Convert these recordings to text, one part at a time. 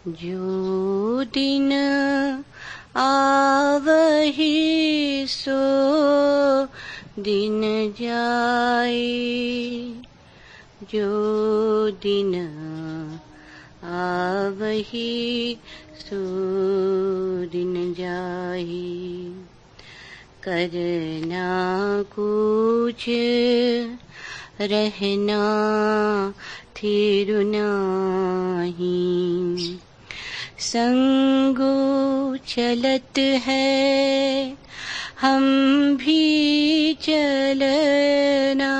जो दिन आवहि सो दिन जाए, जो दिन आवहि सो दिन जाए। करना कुछ रहना थिर नाही, संगो चलत है हम भी चलना।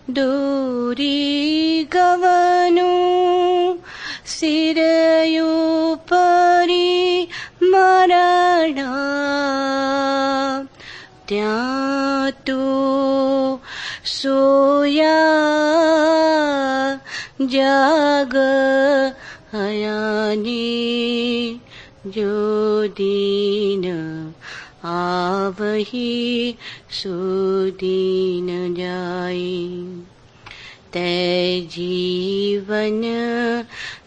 डोरी गवनु सिरयो परी मरणा, त्या तो सोया जाग हयानी, जो दिन आवहि सो दिन जाए। तै जीवन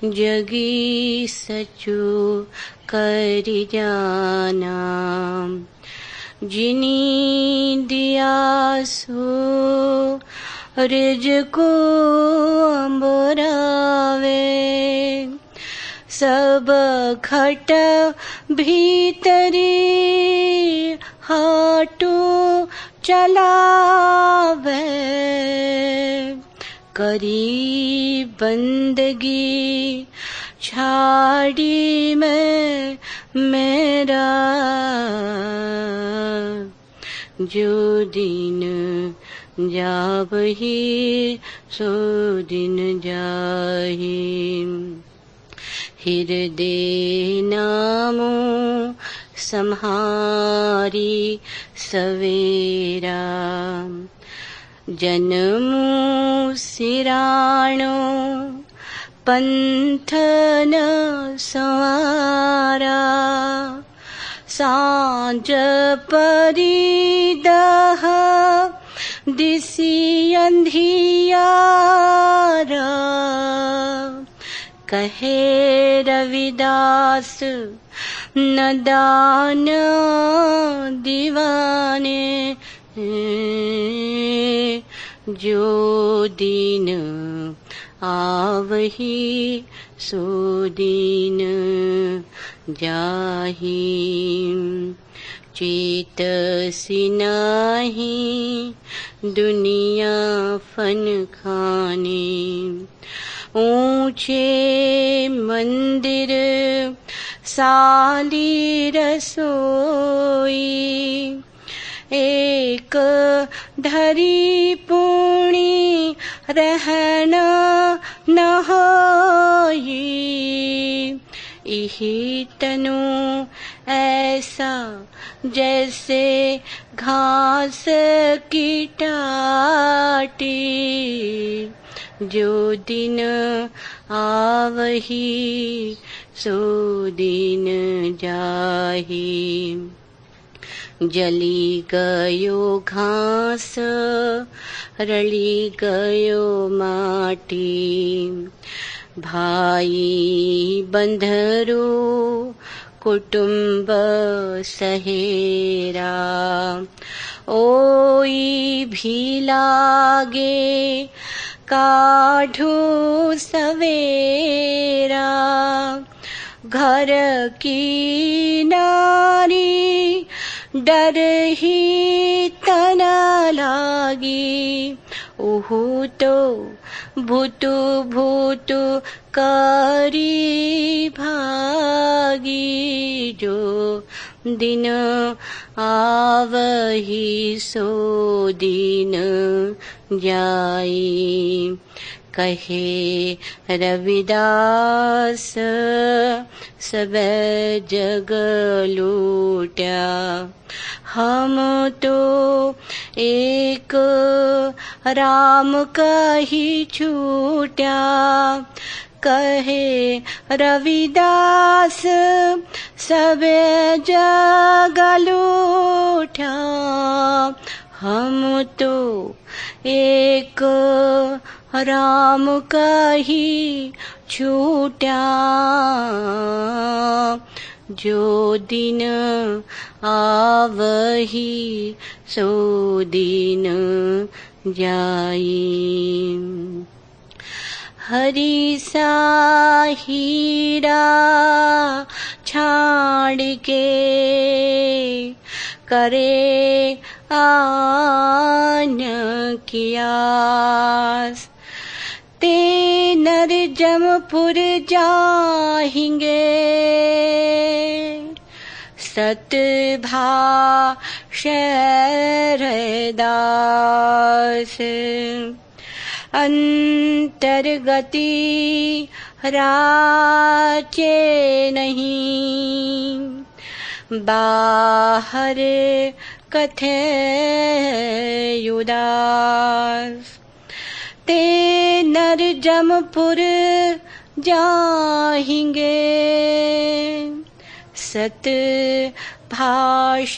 जगी सचु कर जाना, जिनी दिया सो रिज को अंबरावे। सब घट भीतरी हाटू चलावे, करी बंदगी छाड़ी में मेरा। जो दिन जावहि सो दिन जाहि, हृदय नामो सम्हारी सवेरा। जन्मु सिराणो पंथ न संवारा, सांझ परिदह दिसी अंधियारा। कहे रविदास नदान दीवाने, जो दिन आवहि सो दिन जाहि। चेतसि नाही दुनिया फन खाने, ऊंचे मंदिर साली रसोई। एक धरी पुणी रहना न होई, इही तनु ऐसा जैसे घास की टाटी। जो दिन आवहि सो दिन जाहि, जली गयो घास रली गयो माटी। भाई बंधरो कुटुंब सहेरा, ओई भी लागे काढ़ू सवेरा। घर की नारी डर ही तना लागी, ओहू तो भूतु भूतु करी भागी। जो दिन आवहि सो दिन जाई, कहे रविदास सब जग लूटा। हम तो एक राम का ही छूटा, कहे रविदास सब जग लूटा। हम तो एक राम का ही छूटा, जो दिन आवही सो दिन जाई। हरि सा हीरा छाड़ के करे आन कियास, ते नर जमपुर जाहिंगे सतभाषरदास। अंतर्गति राचे नहीं, बाहर कथे उदास। ते नर जमपुर जाहिंगे सत भाषरदास।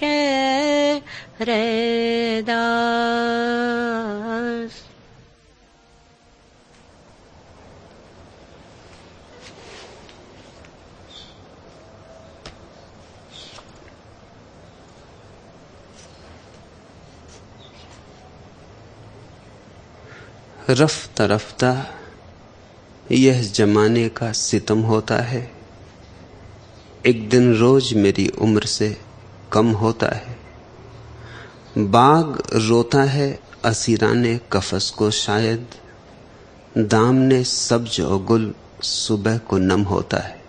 रफ्ता रफ्ता यह जमाने का सितम होता है, एक दिन रोज मेरी उम्र से कम होता है। बाग रोता है असीराने कफस को, शायद दामने सब्ज और गुल सुबह को नम होता है।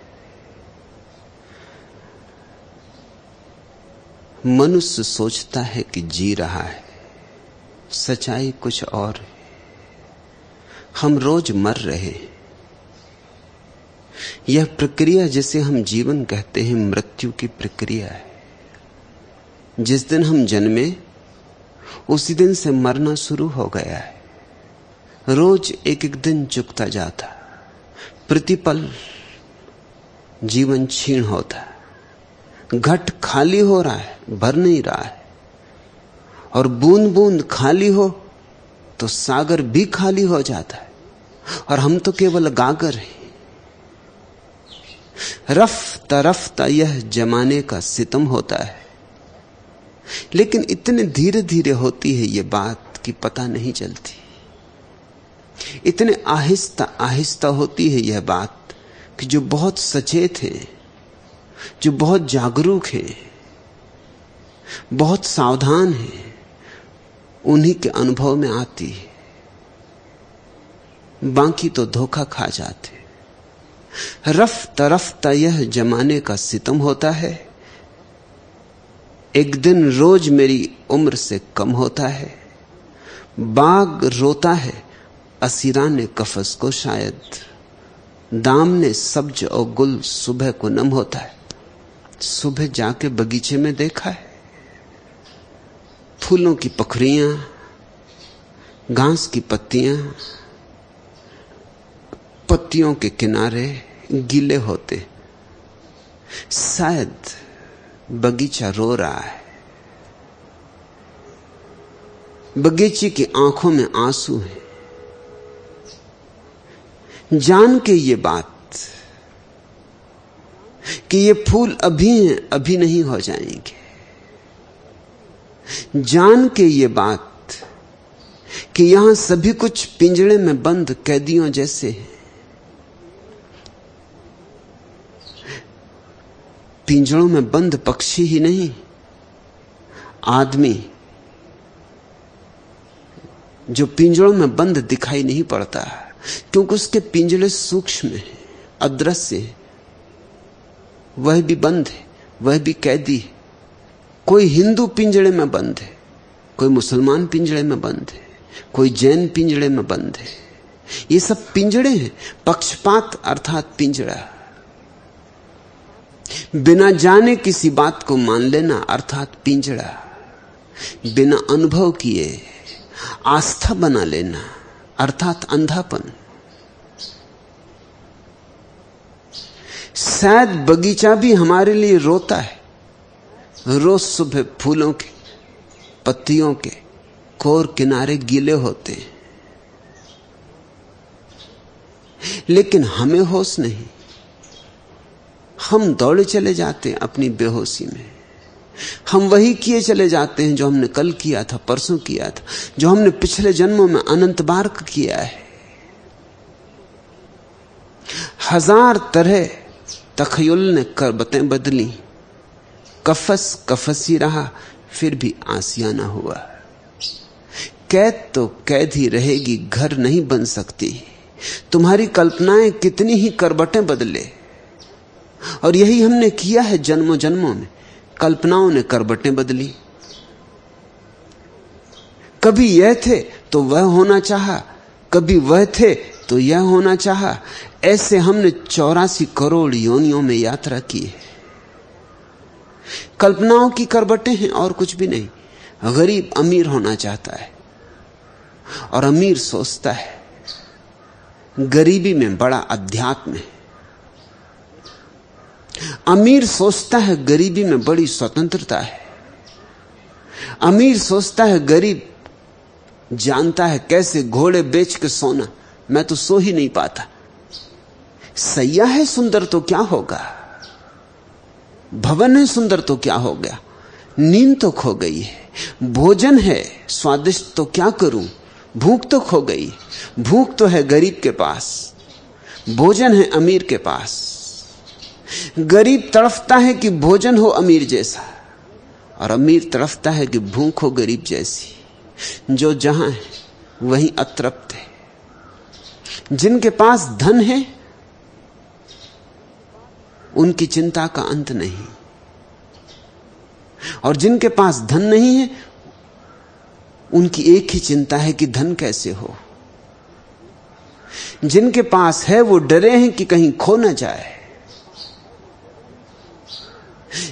मनुष्य सोचता है कि जी रहा है, सच्चाई कुछ और है। हम रोज मर रहे हैं। यह प्रक्रिया जिसे हम जीवन कहते हैं मृत्यु की प्रक्रिया है। जिस दिन हम जन्मे उसी दिन से मरना शुरू हो गया है। रोज एक एक दिन चुकता जाता, प्रतिपल जीवन क्षीण होता, घट खाली हो रहा है, भर नहीं रहा है। और बूंद बूंद खाली हो तो सागर भी खाली हो जाता है, और हम तो केवल गागर हैं। रफ्ता रफ्ता यह जमाने का सितम होता है, लेकिन इतने धीरे धीरे होती है ये बात कि पता नहीं चलती। इतने आहिस्ता आहिस्ता होती है यह बात कि जो बहुत सचेत हैं, जो बहुत जागरूक हैं, बहुत सावधान हैं, उन्हीं के अनुभव में आती है। बाकी तो धोखा खा जाते। रफ्ता रफ्ता यह जमाने का सितम होता है, एक दिन रोज मेरी उम्र से कम होता है। बाग रोता है असीराने कफस को, शायद दामने सब्ज और गुल सुबह को नम होता है। सुबह जाके बगीचे में देखा है, फूलों की पखरियां, घास की पत्तियां, पत्तियों के किनारे गीले होते। शायद बगीचा रो रहा है। बगीचे की आंखों में आंसू हैं। जान के ये बात कि ये फूल अभी हैं, अभी नहीं हो जाएंगे। जान के ये बात कि यहां सभी कुछ पिंजड़े में बंद कैदियों जैसे है। पिंजड़ों में बंद पक्षी ही नहीं, आदमी जो पिंजड़ों में बंद दिखाई नहीं पड़ता, क्योंकि उसके पिंजड़े सूक्ष्म हैं, अदृश्य हैं। वह भी बंद है, वह भी कैदी है। कोई हिंदू पिंजड़े में बंद है, कोई मुसलमान पिंजड़े में बंद है, कोई जैन पिंजड़े में बंद है। ये सब पिंजड़े हैं। पक्षपात अर्थात पिंजड़ा। बिना जाने किसी बात को मान लेना अर्थात पिंजड़ा। बिना अनुभव किए आस्था बना लेना अर्थात अंधापन। शायद बगीचा भी हमारे लिए रोता है। रोज सुबह फूलों के पत्तियों के कोर किनारे गीले होते हैं, लेकिन हमें होश नहीं। हम दौड़े चले जाते हैं अपनी बेहोशी में। हम वही किए चले जाते हैं जो हमने कल किया था, परसों किया था, जो हमने पिछले जन्मों में अनंत बार किया है। हजार तरह तखयुल ने करबतें बदली, कफस कफस ही रहा, फिर भी आसियाना हुआ। कैद तो कैद ही रहेगी, घर नहीं बन सकती। तुम्हारी कल्पनाएं कितनी ही करबटें बदले, और यही हमने किया है जन्मों जन्मों में। कल्पनाओं ने करबटें बदली। कभी यह थे तो वह होना चाहा, कभी वह थे तो यह होना चाहा। ऐसे हमने 84 करोड़ योनियों में यात्रा की है। कल्पनाओं की करबटें हैं और कुछ भी नहीं। गरीब अमीर होना चाहता है और अमीर सोचता है गरीबी में बड़ा अध्यात्म है। अमीर सोचता है गरीबी में बड़ी स्वतंत्रता है। अमीर सोचता है गरीब जानता है कैसे घोड़े बेच के सोना, मैं तो सो ही नहीं पाता। सैया है सुंदर तो क्या होगा, भवन है सुंदर तो क्या हो गया, नींद तो खो गई है। भोजन है स्वादिष्ट तो क्या करूं, भूख तो खो गई। भूख तो है गरीब के पास, भोजन है अमीर के पास। गरीब तड़फता है कि भोजन हो अमीर जैसा, और अमीर तड़फता है कि भूख हो गरीब जैसी। जो जहां है वहीं अतृप्त है। जिनके पास धन है उनकी चिंता का अंत नहीं, और जिनके पास धन नहीं है उनकी एक ही चिंता है कि धन कैसे हो। जिनके पास है वो डरे हैं कि कहीं खो न जाए।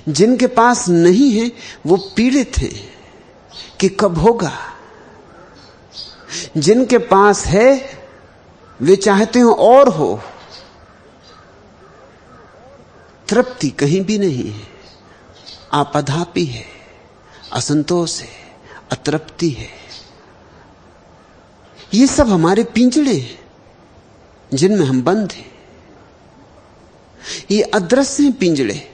जिनके पास नहीं है वो पीड़ित हैं कि कब होगा। जिनके पास है वे चाहते हो और हो। तृप्ति कहीं भी नहीं है, आपाधापी है, असंतोष है, अतृप्ति है। ये सब हमारे पिंजड़े हैं जिनमें हम बंद हैं। ये अदृश्य हैं पिंजड़े,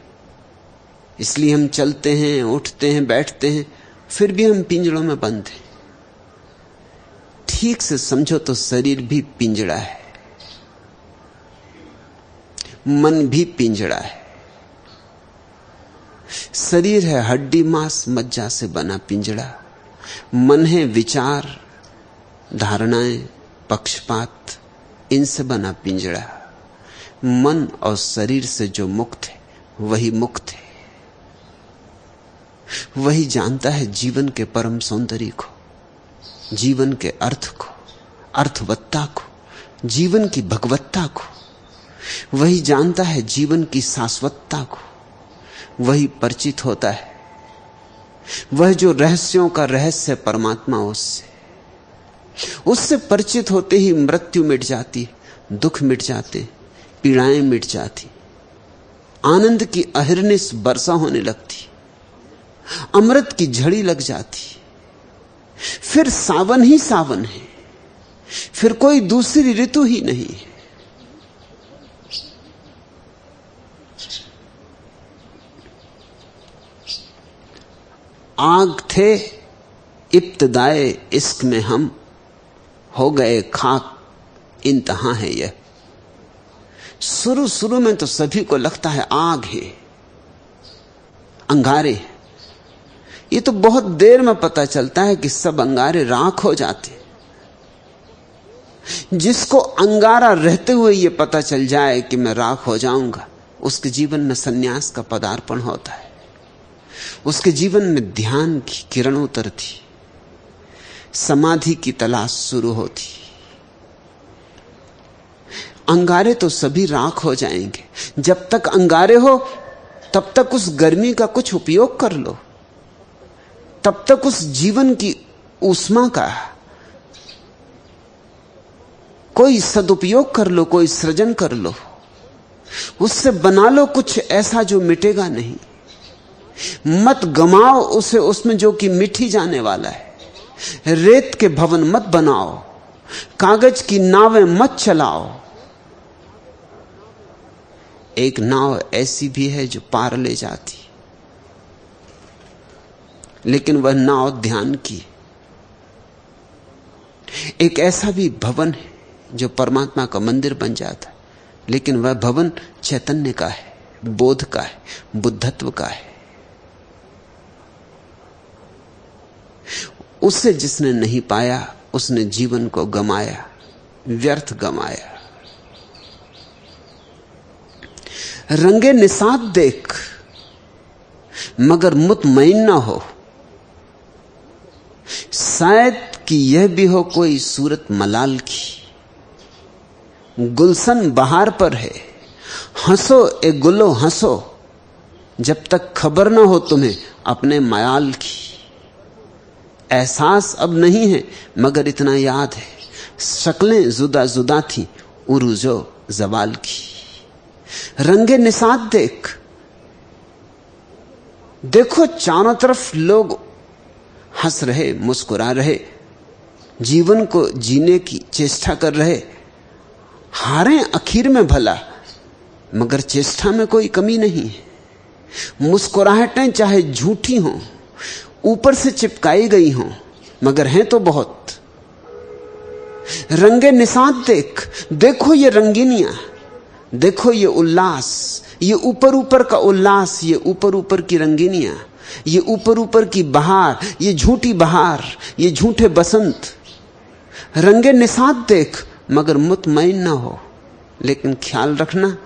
इसलिए हम चलते हैं, उठते हैं, बैठते हैं, फिर भी हम पिंजड़ों में बंद हैं। ठीक से समझो तो शरीर भी पिंजड़ा है, मन भी पिंजड़ा है। शरीर है हड्डी मांस मज्जा से बना पिंजड़ा, मन है विचार, धारणाएं, पक्षपात, इनसे बना पिंजड़ा। मन और शरीर से जो मुक्त है वही मुक्त है। वही जानता है जीवन के परम सौंदर्य को, जीवन के अर्थ को, अर्थवत्ता को, जीवन की भगवत्ता को। वही जानता है जीवन की शाश्वतता को। वही परिचित होता है, वह जो रहस्यों का रहस्य परमात्मा, उससे परिचित होते ही मृत्यु मिट जाती, दुख मिट जाते, पीड़ाएं मिट जाती, आनंद की अहिर्निश वर्षा होने लगती, अमृत की झड़ी लग जाती। फिर सावन ही सावन है, फिर कोई दूसरी ऋतु ही नहीं है। आग थे इब्तिदाए इश्क में हम, हो गए खाक इंतहा है यह। शुरू शुरू में तो सभी को लगता है आग है, अंगारे। ये तो बहुत देर में पता चलता है कि सब अंगारे राख हो जाते। जिसको अंगारा रहते हुए ये पता चल जाए कि मैं राख हो जाऊंगा, उसके जीवन में सन्यास का पदार्पण होता है। उसके जीवन में ध्यान की किरण उतरती, समाधि की तलाश शुरू होती। अंगारे तो सभी राख हो जाएंगे। जब तक अंगारे हो तब तक उस गर्मी का कुछ उपयोग कर लो, तब तक उस जीवन की ऊष्मा का कोई सदुपयोग कर लो, कोई सृजन कर लो, उससे बना लो कुछ ऐसा जो मिटेगा नहीं। मत गमाओ उसे उसमें जो कि मिटी जाने वाला है। रेत के भवन मत बनाओ, कागज की नावें मत चलाओ, एक नाव ऐसी भी है जो पार ले जाती, लेकिन वह नाव ध्यान की। एक ऐसा भी भवन है जो परमात्मा का मंदिर बन जाता है, लेकिन वह भवन चैतन्य का है, बोध का है, बुद्धत्व का है। उसे जिसने नहीं पाया उसने जीवन को गमाया, व्यर्थ गमाया। रंगे निसात देख मगर मुतमईन ना हो, शायद कि यह भी हो कोई सूरत मलाल की। गुलशन बहार पर है, हंसो ए गुलो हंसो, जब तक खबर ना हो तुम्हें अपने मयाल की। एहसास अब नहीं है मगर इतना याद है, शक्लें जुदा जुदा थी उरूजो जवाल की। रंगे निसात देख, देखो चारों तरफ लोग हंस रहे, मुस्कुरा रहे, जीवन को जीने की चेष्टा कर रहे। हारें आखिर में भला, मगर चेष्टा में कोई कमी नहीं है। मुस्कुराहटें चाहे झूठी हों, ऊपर से चिपकाई गई हों, मगर हैं तो बहुत। रंगे निसात देख, देखो ये रंगीनियां, देखो ये उल्लास, ये ऊपर ऊपर का उल्लास, ये ऊपर ऊपर की रंगीनियां, ये ऊपर ऊपर की बहार, ये झूठी बहार, ये झूठे बसंत। रंगे निसात देख मगर मुतमईन ना हो, लेकिन ख्याल रखना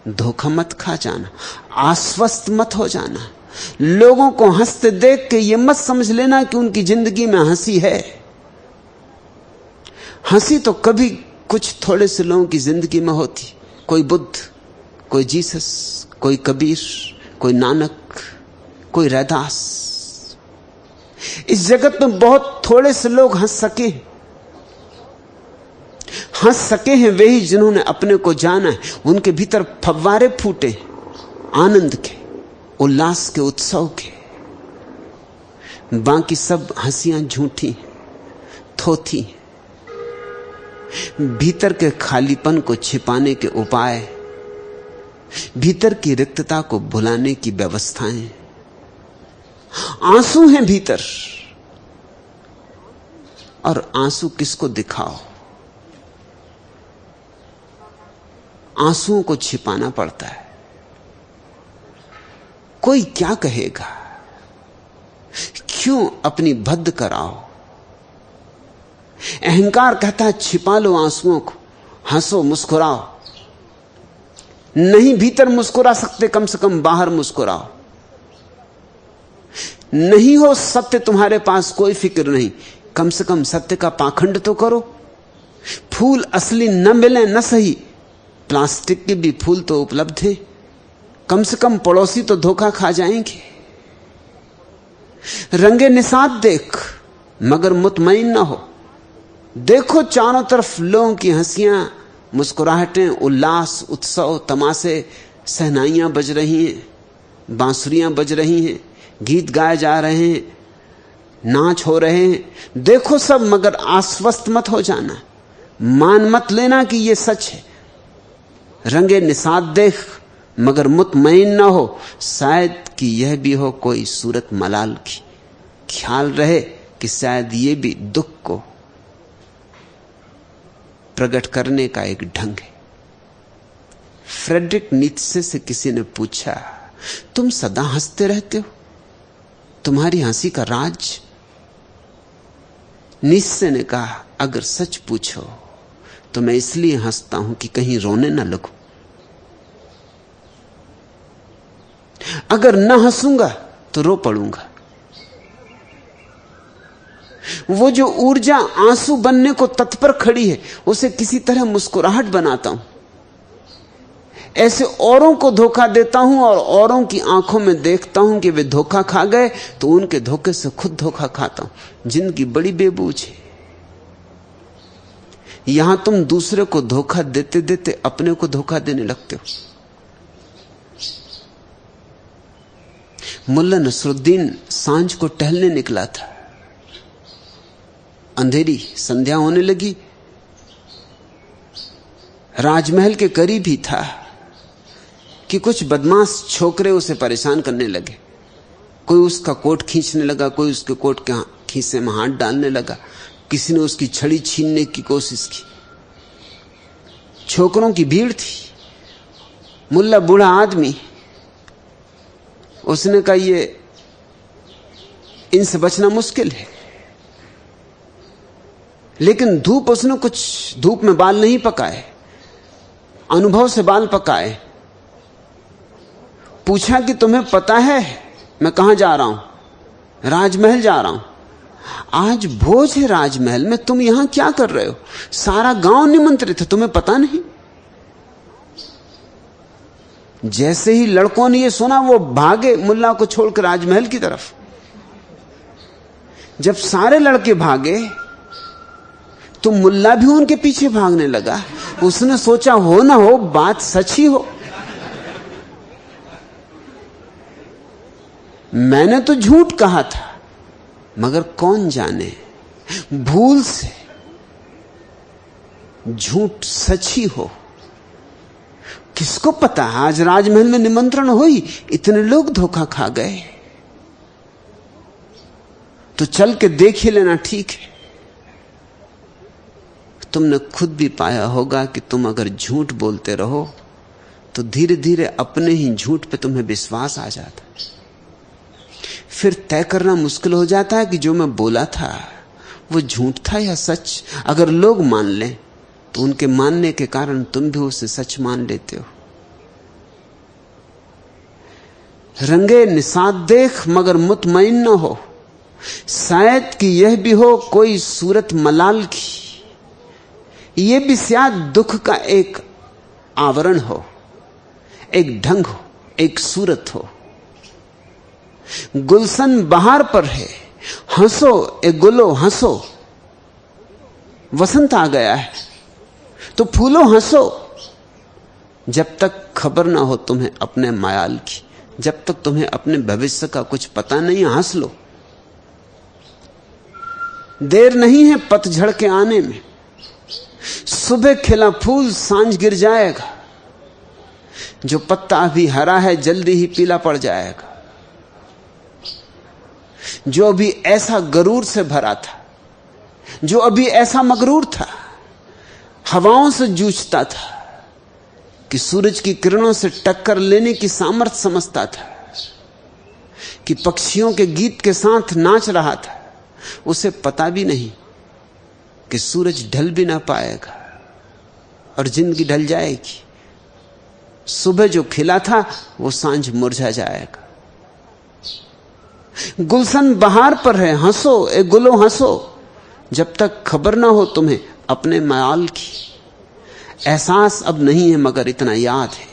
धोखा मत खा जाना, आश्वस्त मत हो जाना। लोगों को हंसते देख के ये मत समझ लेना कि उनकी जिंदगी में हंसी है। हंसी तो कभी कुछ थोड़े से लोगों की जिंदगी में होती, कोई बुद्ध, कोई जीसस, कोई कबीर, कोई नानक, कोई रैदास। इस जगत में बहुत थोड़े से लोग हंस सके हैं वही जिन्होंने अपने को जाना है। उनके भीतर फव्वारे फूटे आनंद के, उल्लास के, उत्सव के। बाकी सब हंसियां झूठी, थोथी। भीतर के खालीपन को छिपाने के उपाय, भीतर की रिक्तता को भुलाने की व्यवस्थाएं। आंसू हैं भीतर, और आंसू किसको दिखाओ? आंसुओं को छिपाना पड़ता है। कोई क्या कहेगा? क्यों अपनी भद्द कराओ? अहंकार कहता है छिपा लो आंसुओं को, हंसो, मुस्कुराओ। नहीं भीतर मुस्कुरा सकते, कम से कम बाहर मुस्कुराओ। नहीं हो सत्य तुम्हारे पास, कोई फिक्र नहीं, कम से कम सत्य का पाखंड तो करो। फूल असली न मिले न सही, प्लास्टिक के भी फूल तो उपलब्ध हैं। कम से कम पड़ोसी तो धोखा खा जाएंगे। रंगे निसात देख मगर मुतमईन ना हो। देखो चारों तरफ लोगों की हंसियां, मुस्कुराहटें, उल्लास, उत्सव, तमाशे, सहनाइयां बज रही हैं, बांसुरियां बज रही हैं, गीत गाए जा रहे हैं, नाच हो रहे हैं। देखो सब, मगर आश्वस्त मत हो जाना, मान मत लेना कि यह सच है। रंगे निसात देख मगर मुतमईन ना हो, शायद कि यह भी हो कोई सूरत मलाल की। ख्याल रहे कि शायद यह भी दुख को प्रकट करने का एक ढंग है। फ्रेडरिक नीत्शे से किसी ने पूछा, तुम सदा हंसते रहते हो, तुम्हारी हंसी का राज? नीत्शे ने कहा, अगर सच पूछो तो मैं इसलिए हंसता हूं कि कहीं रोने न लगूं। अगर न हंसूंगा तो रो पड़ूंगा। वो जो ऊर्जा आंसू बनने को तत्पर खड़ी है, उसे किसी तरह मुस्कुराहट बनाता हूं। ऐसे औरों को धोखा देता हूं और औरों की आंखों में देखता हूं कि वे धोखा खा गए, तो उनके धोखे से खुद धोखा खाता हूं। जिंदगी बड़ी बेबूझ है। यहां तुम दूसरे को धोखा देते देते अपने को धोखा देने लगते हो। मुल्ला नसरुद्दीन सांझ को टहलने निकला था। अंधेरी संध्या होने लगी। राजमहल के करीब ही था, कि कुछ बदमाश छोकरे उसे परेशान करने लगे। कोई उसका कोट खींचने लगा, कोई उसके कोट के खीसे में हाथ डालने लगा, किसी ने उसकी छड़ी छीनने की कोशिश की। छोकरों की भीड़ थी। मुल्ला बूढ़ा आदमी, उसने कहा ये इनसे बचना मुश्किल है। लेकिन उसने कुछ धूप में बाल नहीं पकाए, अनुभव से बाल पकाए। पूछा कि तुम्हें पता है मैं कहां जा रहा हूं? राजमहल जा रहा हूं। आज भोज है राजमहल में, तुम यहां क्या कर रहे हो? सारा गांव निमंत्रित है, तुम्हें पता नहीं? जैसे ही लड़कों ने यह सुना वो भागे मुल्ला को छोड़कर राजमहल की तरफ। जब सारे लड़के भागे तो मुल्ला भी उनके पीछे भागने लगा। उसने सोचा हो ना हो बात सच ही हो, मैंने तो झूठ कहा था, मगर कौन जाने भूल से झूठ सच ही हो। किसको पता, आज राजमहल में निमंत्रण हुई, इतने लोग धोखा खा गए, तो चल के देख ही लेना ठीक है। तुमने खुद भी पाया होगा कि तुम अगर झूठ बोलते रहो तो धीरे धीरे अपने ही झूठ पे तुम्हें विश्वास आ जाता है। फिर तय करना मुश्किल हो जाता है कि जो मैं बोला था वो झूठ था या सच। अगर लोग मान लें तो उनके मानने के कारण तुम भी उसे सच मान लेते हो। रंगे निसात देख मगर मुतमईन न हो, शायद कि यह भी हो कोई सूरत मलाल की, यह भी शायद दुख का एक आवरण हो, एक ढंग हो, एक सूरत हो। गुलशन बहार पर है, हंसो ए गुलो हंसो। वसंत आ गया है तो फूलो हंसो। जब तक खबर ना हो तुम्हें अपने मायाल की, जब तक तुम्हें अपने भविष्य का कुछ पता नहीं, हंस लो। देर नहीं है पतझड़ के आने में, सुबह खिला फूल सांझ गिर जाएगा। जो पत्ता अभी हरा है जल्दी ही पीला पड़ जाएगा। जो अभी ऐसा गरूर से भरा था, जो अभी ऐसा मगरूर था, हवाओं से जूझता था कि सूरज की किरणों से टक्कर लेने की सामर्थ्य समझता था, कि पक्षियों के गीत के साथ नाच रहा था, उसे पता भी नहीं कि सूरज ढल भी ना पाएगा और जिंदगी ढल जाएगी। सुबह जो खिला था वो सांझ मुरझा जाएगा। गुलशन बहार पर है, हंसो ए गुलो हंसो। जब तक खबर ना हो तुम्हें अपने मायाल की। एहसास अब नहीं है मगर इतना याद है,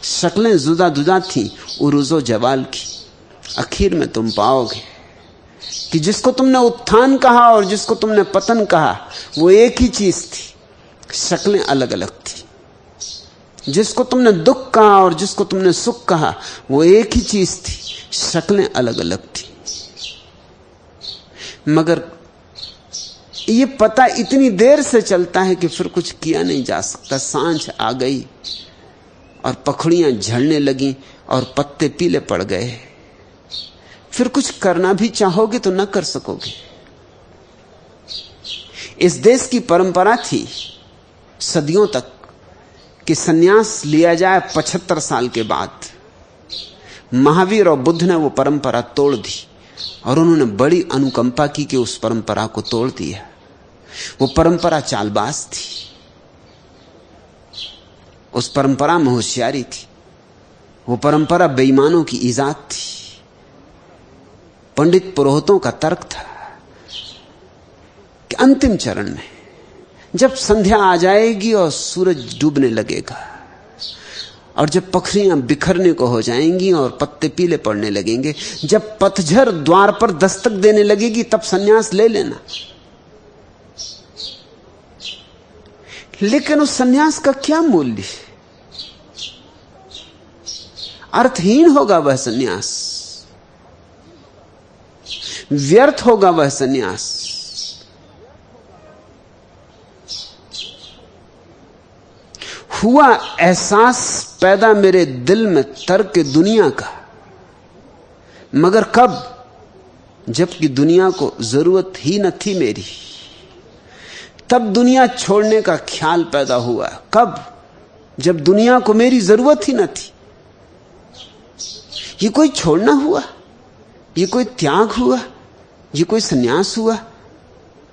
शक्लें जुदा जुदा थी उरूजो जवाल की। आखिर में तुम पाओगे कि जिसको तुमने उत्थान कहा और जिसको तुमने पतन कहा वो एक ही चीज थी, शक्लें अलग अलग थी। जिसको तुमने दुख कहा और जिसको तुमने सुख कहा वो एक ही चीज थी, शक्लें अलग अलग थी। मगर ये पता इतनी देर से चलता है कि फिर कुछ किया नहीं जा सकता। सांझ आ गई और पखड़ियां झड़ने लगी और पत्ते पीले पड़ गए। फिर कुछ करना भी चाहोगे तो न कर सकोगे। इस देश की परंपरा थी सदियों तक कि सन्यास लिया जाए 75 साल के बाद। महावीर और बुद्ध ने वो परंपरा तोड़ दी और उन्होंने बड़ी अनुकंपा की कि उस परंपरा को तोड़ दिया। वो परंपरा चालबाज थी, उस परंपरा में होशियारी थी, वो परंपरा बेईमानों की इजाद थी। पंडित पुरोहितों का तर्क था कि अंतिम चरण में जब संध्या आ जाएगी और सूरज डूबने लगेगा और जब पखरियां बिखरने को हो जाएंगी और पत्ते पीले पड़ने लगेंगे, जब पतझड़ द्वार पर दस्तक देने लगेगी, तब सन्यास ले लेना। लेकिन उस सन्यास का क्या मूल्य? अर्थहीन होगा वह सन्यास, व्यर्थ होगा वह सन्यास। हुआ एहसास पैदा मेरे दिल में तर्क दुनिया का, मगर कब? जबकि दुनिया को जरूरत ही न थी मेरी, तब दुनिया छोड़ने का ख्याल पैदा हुआ। कब? जब दुनिया को मेरी जरूरत ही न थी। ये कोई छोड़ना हुआ, ये कोई त्याग हुआ, ये कोई सन्यास हुआ?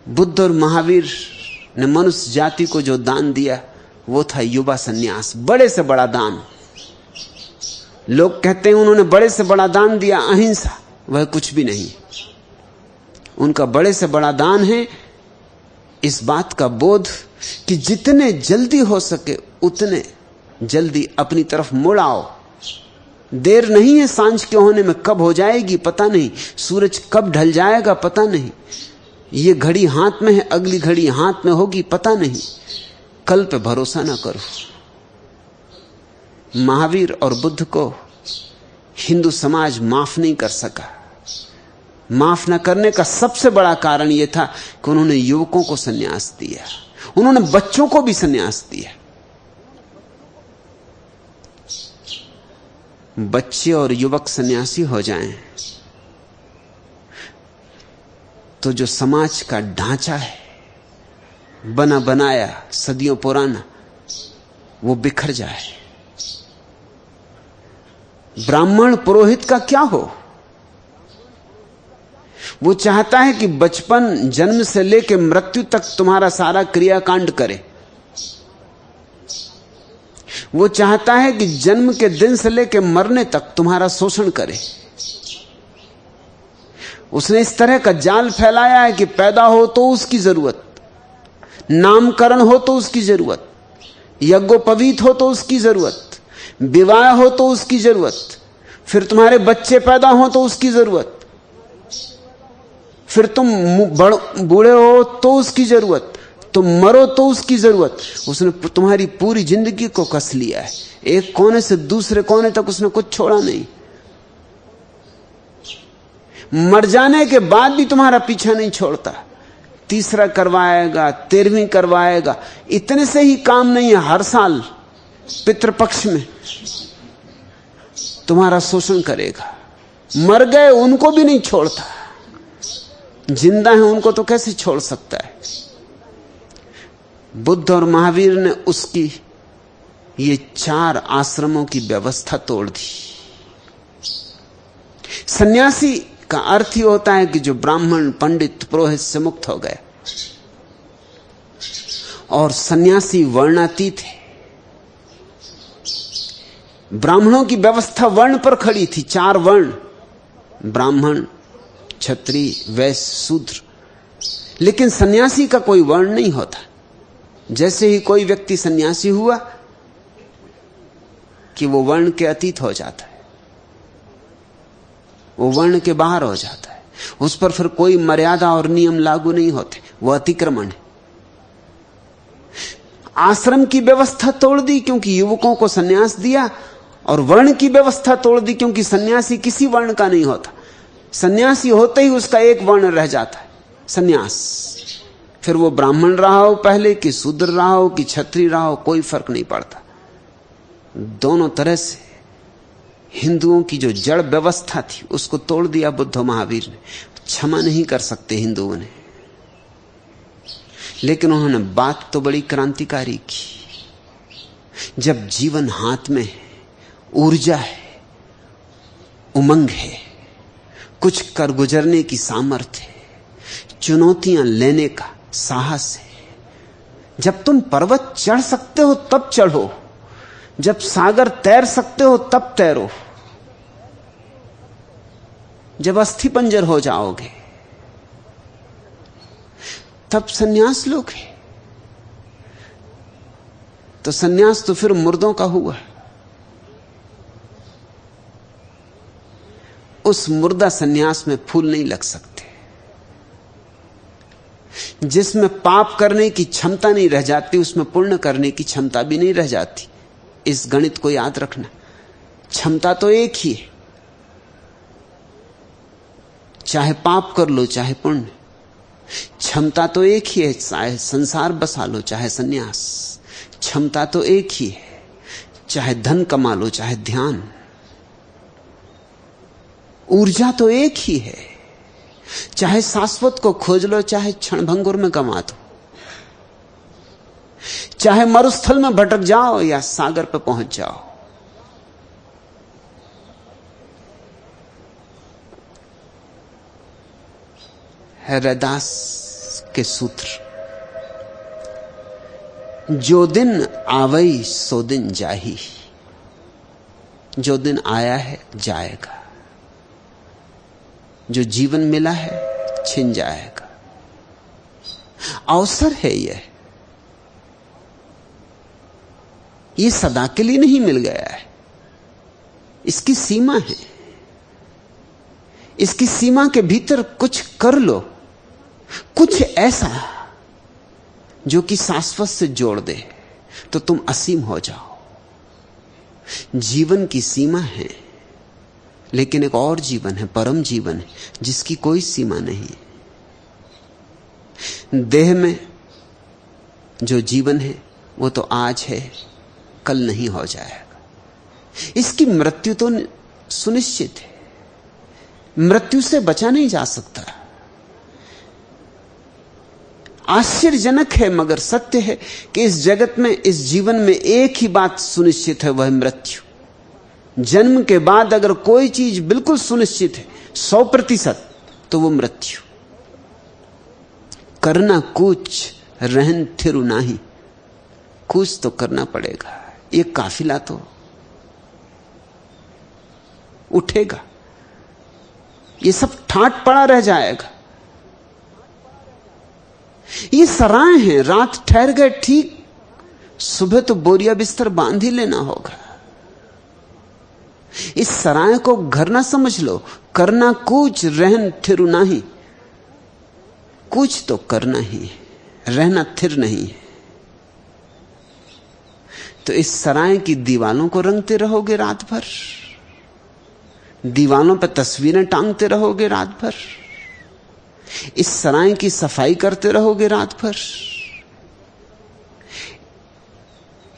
बुद्ध और महावीर ने मनुष्य जाति को जो दान दिया वो था युवा सन्यास, बड़े से बड़ा दान। लोग कहते हैं उन्होंने बड़े से बड़ा दान दिया अहिंसा, वह कुछ भी नहीं। उनका बड़े से बड़ा दान है इस बात का बोध कि जितने जल्दी हो सके उतने जल्दी अपनी तरफ मुड़ आओ। देर नहीं है सांझ के होने में, कब हो जाएगी पता नहीं, सूरज कब ढल जाएगा पता नहीं, ये घड़ी हाथ में है, अगली घड़ी हाथ में होगी पता नहीं। कल पे भरोसा ना करो। महावीर और बुद्ध को हिंदू समाज माफ नहीं कर सका। माफ न करने का सबसे बड़ा कारण यह था कि उन्होंने युवकों को सन्यास दिया, उन्होंने बच्चों को भी सन्यास दिया। बच्चे और युवक सन्यासी हो जाएं तो जो समाज का ढांचा है बना बनाया सदियों पुराना, वो बिखर जाए। ब्राह्मण पुरोहित का क्या हो? वो चाहता है कि बचपन जन्म से लेकर मृत्यु तक तुम्हारा सारा क्रियाकांड करे। वो चाहता है कि जन्म के दिन से लेकर मरने तक तुम्हारा शोषण करे। उसने इस तरह का जाल फैलाया है कि पैदा हो तो उसकी जरूरत, नामकरण हो तो उसकी जरूरत, यज्ञोपवीत हो तो उसकी जरूरत, विवाह हो तो उसकी जरूरत, फिर तुम्हारे बच्चे पैदा हो तो उसकी जरूरत, फिर तुम बूढ़े हो तो उसकी जरूरत, तुम मरो तो उसकी जरूरत। उसने तुम्हारी पूरी जिंदगी को कस लिया है, एक कोने से दूसरे कोने तक उसने कुछ छोड़ा नहीं। मर जाने के बाद भी तुम्हारा पीछा नहीं छोड़ता। तीसरा करवाएगा, 13वीं करवाएगा, इतने से ही काम नहीं है। हर साल पितृपक्ष में तुम्हारा शोषण करेगा। मर गए उनको भी नहीं छोड़ता, जिंदा है उनको तो कैसे छोड़ सकता है? बुद्ध और महावीर ने उसकी ये 4 आश्रमों की व्यवस्था तोड़ दी। सन्यासी का अर्थ ही होता है कि जो ब्राह्मण पंडित पुरोहित से मुक्त हो गए, और सन्यासी वर्णातीत है। ब्राह्मणों की व्यवस्था वर्ण पर खड़ी थी, 4 वर्ण, ब्राह्मण, क्षत्रिय, वैश्य, शूद्र। लेकिन सन्यासी का कोई वर्ण नहीं होता। जैसे ही कोई व्यक्ति सन्यासी हुआ कि वो वर्ण के अतीत हो जाता है, वो वर्ण के बाहर हो जाता है। उस पर फिर कोई मर्यादा और नियम लागू नहीं होते, वो अतिक्रमण है। आश्रम की व्यवस्था तोड़ दी क्योंकि युवकों को सन्यास दिया, और वर्ण की व्यवस्था तोड़ दी क्योंकि सन्यासी किसी वर्ण का नहीं होता। सन्यासी होते ही उसका एक वर्ण रह जाता है, सन्यास। फिर वो ब्राह्मण रहा हो पहले, कि शूद्र रहा हो, कि क्षत्रिय रहा हो, कोई फर्क नहीं पड़ता। दोनों तरह से हिंदुओं की जो जड़ व्यवस्था थी उसको तोड़ दिया बुद्ध महावीर ने। क्षमा नहीं कर सकते हिंदुओं ने, लेकिन उन्होंने बात तो बड़ी क्रांतिकारी की। जब जीवन हाथ में है, ऊर्जा है, उमंग है, कुछ कर गुजरने की सामर्थ्य है, चुनौतियां लेने का साहस है, जब तुम पर्वत चढ़ सकते हो तब चढ़ो, जब सागर तैर सकते हो तब तैरो, जब अस्थि पंजर हो जाओगे तब सन्यास लोगे। तो सन्यास तो फिर मुर्दों का हुआ। उस मुर्दा सन्यास में फूल नहीं लग सकते। जिसमें पाप करने की क्षमता नहीं रह जाती, उसमें पुण्य करने की क्षमता भी नहीं रह जाती। इस गणित को याद रखना। क्षमता तो एक ही है, चाहे पाप कर लो चाहे पुण्य। क्षमता तो एक ही है, चाहे संसार बसा लो चाहे सन्यास। क्षमता तो एक ही है, चाहे धन कमा लो चाहे ध्यान। ऊर्जा तो एक ही है, चाहे शाश्वत को खोज लो चाहे क्षणभंगुर में कमा दो, चाहे मरुस्थल में भटक जाओ या सागर पर पहुंच जाओ। है रैदास के सूत्र, जो दिन आवई सो दिन जाही। जो दिन आया है जाएगा, जो जीवन मिला है छिन जाएगा। अवसर है ये सदा के लिए नहीं मिल गया है, इसकी सीमा है। इसकी सीमा के भीतर कुछ कर लो, कुछ ऐसा जो कि शाश्वत से जोड़ दे, तो तुम असीम हो जाओ। जीवन की सीमा है, लेकिन एक और जीवन है, परम जीवन है, जिसकी कोई सीमा नहीं। देह में जो जीवन है वो तो आज है, कल नहीं हो जाएगा। इसकी मृत्यु तो सुनिश्चित है, मृत्यु से बचा नहीं जा सकता। आश्चर्यजनक है मगर सत्य है कि इस जगत में, इस जीवन में एक ही बात सुनिश्चित है, वह मृत्यु। जन्म के बाद अगर कोई चीज बिल्कुल सुनिश्चित है 100%, तो वो मृत्यु। करना कुछ रहन थिरु नाही, कुछ तो करना पड़ेगा। ये काफिला तो उठेगा, ये सब ठाट पड़ा रह जाएगा। ये सराय हैं, रात ठहर गए ठीक, सुबह तो बोरिया बिस्तर बांध ही लेना होगा। इस सराय को घर ना समझ लो। करना कुछ रहन थिरु नाही, कुछ तो करना ही है, रहना थिर नहीं है। तो इस सराय की दीवालों को रंगते रहोगे रात भर, दीवालों पर तस्वीरें टांगते रहोगे रात भर, इस सराय की सफाई करते रहोगे रात भर,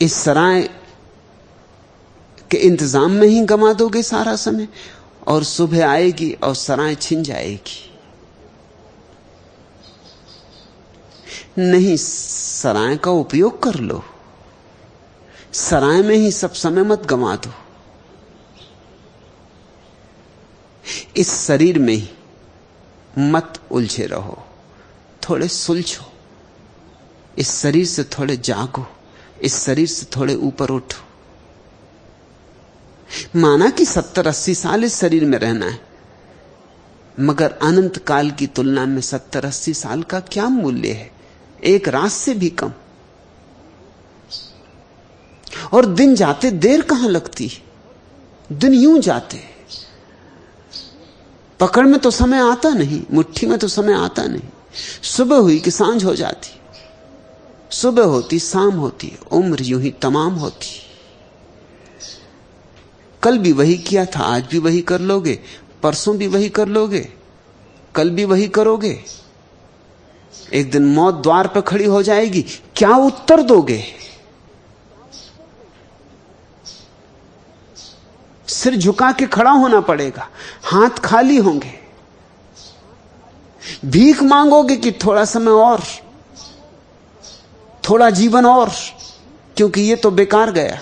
इस सराय के इंतजाम में ही गमा दोगे सारा समय, और सुबह आएगी और सराय छिन जाएगी। नहीं, सराय का उपयोग कर लो, सराय में ही सब समय मत गमा दो। इस शरीर में ही मत उलझे रहो, थोड़े सुलझो, इस शरीर से थोड़े जागो, इस शरीर से थोड़े ऊपर उठो। माना कि 70-80 साल इस शरीर में रहना है, मगर अनंत काल की तुलना में 70-80 साल का क्या मूल्य है? एक रात से भी कम। और दिन जाते देर कहां लगती, दिन यूं जाते, पकड़ में तो समय आता नहीं, मुट्ठी में तो समय आता नहीं। सुबह हुई कि सांझ हो जाती, सुबह होती शाम होती, उम्र यूं ही तमाम होती। कल भी वही किया था, आज भी वही कर लोगे, परसों भी वही कर लोगे, कल भी वही करोगे। एक दिन मौत द्वार पर खड़ी हो जाएगी, क्या उत्तर दोगे? सिर झुका के खड़ा होना पड़ेगा, हाथ खाली होंगे, भीख मांगोगे कि थोड़ा समय और, थोड़ा जीवन और, क्योंकि ये तो बेकार गया।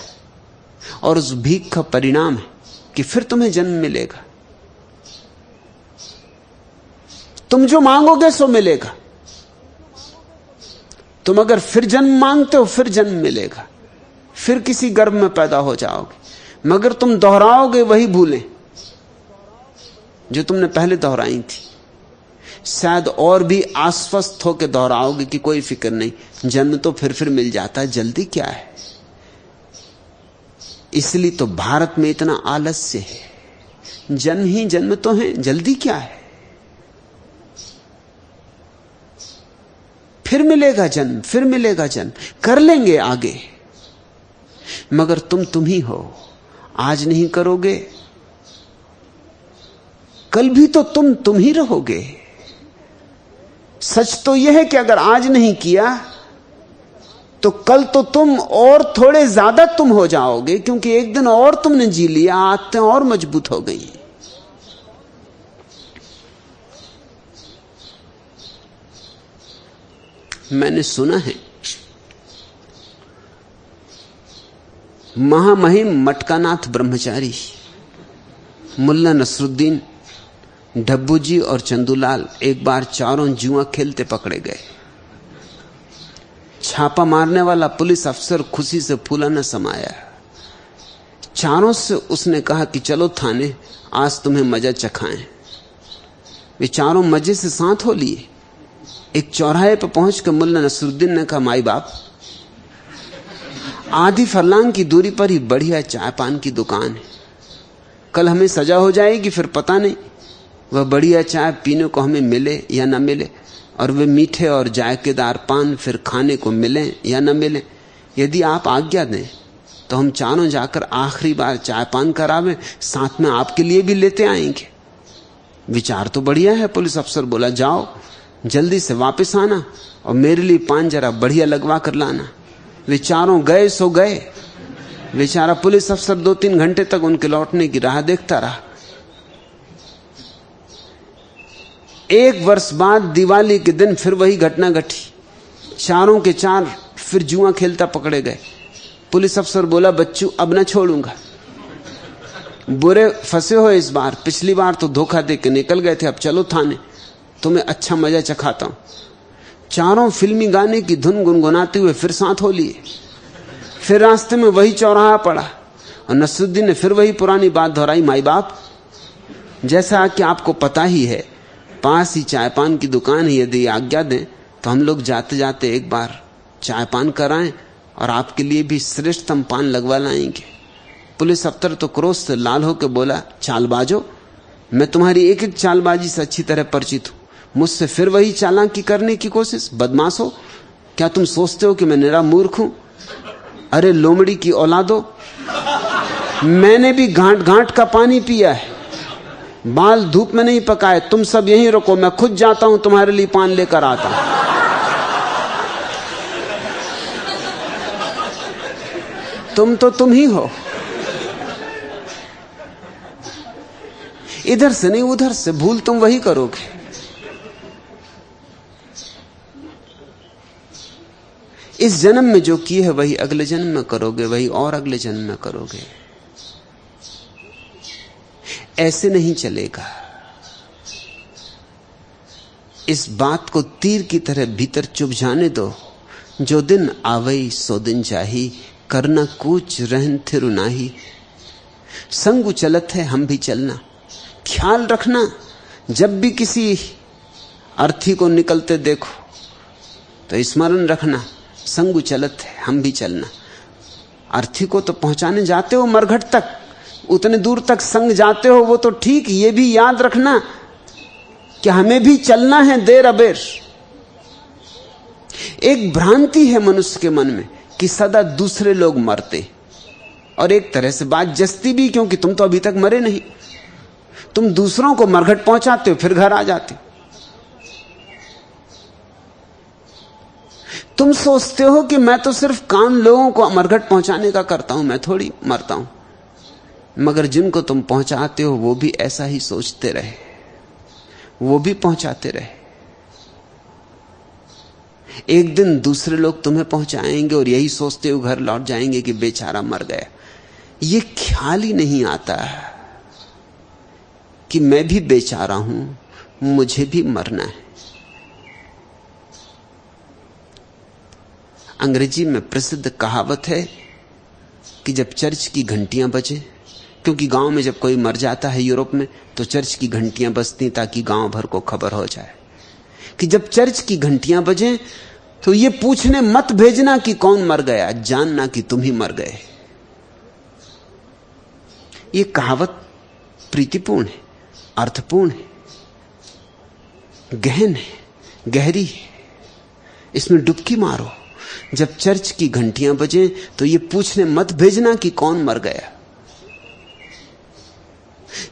और उस भीख का परिणाम है कि फिर तुम्हें जन्म मिलेगा। तुम जो मांगोगे सो मिलेगा। तुम अगर फिर जन्म मांगते हो, फिर जन्म मिलेगा, फिर किसी गर्भ में पैदा हो जाओगे। मगर तुम दोहराओगे वही भूलें जो तुमने पहले दोहराई थी। शायद और भी आश्वस्त होकर दोहराओगे कि कोई फिक्र नहीं, जन्म तो फिर मिल जाता है, जल्दी क्या है। इसलिए तो भारत में इतना आलस्य है, जन्म ही जन्म तो है, जल्दी क्या है। फिर मिलेगा जन्म, फिर मिलेगा जन्म, कर लेंगे आगे। मगर तुम ही हो, आज नहीं करोगे कल भी तो तुम ही रहोगे। सच तो यह है कि अगर आज नहीं किया तो कल तो तुम और थोड़े ज्यादा तुम हो जाओगे, क्योंकि एक दिन और तुमने जी लिया, आदतें और मजबूत हो गई। मैंने सुना है महामहिम मटकानाथ ब्रह्मचारी, मुल्ला नसरुद्दीन, डब्बू जी और चंदूलाल एक बार चारों जुआ खेलते पकड़े गए। छापा मारने वाला पुलिस अफसर खुशी से फूला न समाया। चारों से उसने कहा कि चलो थाने, आज तुम्हें मजा चखाएं। वे चारों मजे से साथ हो लिए। एक चौराहे पर पहुंचकर मुल्ला नसरुद्दीन ने कहा, माई बाप, आधी फरलांग की दूरी पर ही बढ़िया चाय पान की दुकान है। कल हमें सजा हो जाएगी, फिर पता नहीं वह बढ़िया चाय पीने को हमें मिले या न मिले, और वे मीठे और जायकेदार पान फिर खाने को मिले या न मिले। यदि आप आज्ञा दें तो हम चारों जाकर आखिरी बार चाय पान करावें, साथ में आपके लिए भी लेते आएंगे। विचार तो बढ़िया है, पुलिस अफसर बोला। जाओ, जल्दी से वापस आना और मेरे लिए पान जरा बढ़िया लगवा कर लाना। वे चारों गए सो गए। बेचारा पुलिस अफसर 2-3 घंटे तक उनके लौटने की राह देखता रहा। 1 वर्ष बाद दिवाली के दिन फिर वही घटना घटी। चारों के चार फिर जुआ खेलता पकड़े गए। पुलिस अफसर बोला, बच्चू अब न छोड़ूंगा, बुरे फंसे हो इस बार, पिछली बार तो धोखा दे के निकल गए थे, अब चलो थाने, तुम्हें अच्छा मजा चखाता हूं। चारों फिल्मी गाने की धुन गुनगुनाते हुए फिर साथ हो लिए। फिर रास्ते में वही चौराहा पड़ा और नसरुद्दीन ने फिर वही पुरानी बात दोहराई, माई बाप, जैसा कि आपको पता ही है, पास ही चाय पान की दुकान है, यदि आज्ञा दें तो हम लोग जाते जाते एक बार चाय पान कराएं और आपके लिए भी श्रेष्ठतम पान लगवा लाएंगे। पुलिस अफसर तो क्रोध से लाल होकर बोला, चालबाजो, मैं तुम्हारी एक एक चालबाजी से अच्छी तरह परिचित हूं, मुझसे फिर वही चालाकी करने की कोशिश? बदमाशो, क्या तुम सोचते हो कि मैं निरा मूर्ख हूं? अरे लोमड़ी की औलादो, मैंने भी घाट घाट का पानी पिया है, बाल धूप में नहीं पकाए। तुम सब यहीं रुको, मैं खुद जाता हूं, तुम्हारे लिए पान लेकर आता हूं। तुम तो तुम ही हो, इधर से नहीं उधर से, भूल तुम वही करोगे। इस जन्म में जो किए है वही अगले जन्म में करोगे, वही और अगले जन्म में करोगे। ऐसे नहीं चलेगा। इस बात को तीर की तरह भीतर चुभ जाने दो। जो दिन आवई सो दिन जाही, करना कूच रहन थिरु नाही। संगु चलत है हम भी चलना। ख्याल रखना, जब भी किसी अर्थी को निकलते देखो तो स्मरण रखना, संगु चलत है हम भी चलना। अर्थी को तो पहुंचाने जाते हो मरघट तक, उतने दूर तक संग जाते हो, वो तो ठीक, ये भी याद रखना कि हमें भी चलना है देर अबेर। एक भ्रांति है मनुष्य के मन में कि सदा दूसरे लोग मरते, और एक तरह से बात जस्ती भी, क्योंकि तुम तो अभी तक मरे नहीं। तुम दूसरों को मरघट पहुंचाते हो, फिर घर आ जाते हो। तुम सोचते हो कि मैं तो सिर्फ काम लोगों को मरघट पहुंचाने का करता हूं, मैं थोड़ी मरता हूं। मगर जिनको तुम पहुंचाते हो वो भी ऐसा ही सोचते रहे, वो भी पहुंचाते रहे। एक दिन दूसरे लोग तुम्हें पहुंचाएंगे और यही सोचते हुए घर लौट जाएंगे कि बेचारा मर गया। ये ख्याल ही नहीं आता कि मैं भी बेचारा हूं, मुझे भी मरना है। अंग्रेजी में प्रसिद्ध कहावत है कि जब चर्च की घंटियां बजे, क्योंकि गांव में जब कोई मर जाता है यूरोप में तो चर्च की घंटियां बजती ताकि गांव भर को खबर हो जाए, कि जब चर्च की घंटियां बजें तो ये पूछने मत भेजना कि कौन मर गया, जानना कि तुम ही मर गए। ये कहावत प्रीतिपूर्ण है, अर्थपूर्ण है, गहन है, गहरी है। इसमें डुबकी मारो। जब चर्च की घंटियां बजें तो ये पूछने मत भेजना कि कौन मर गया।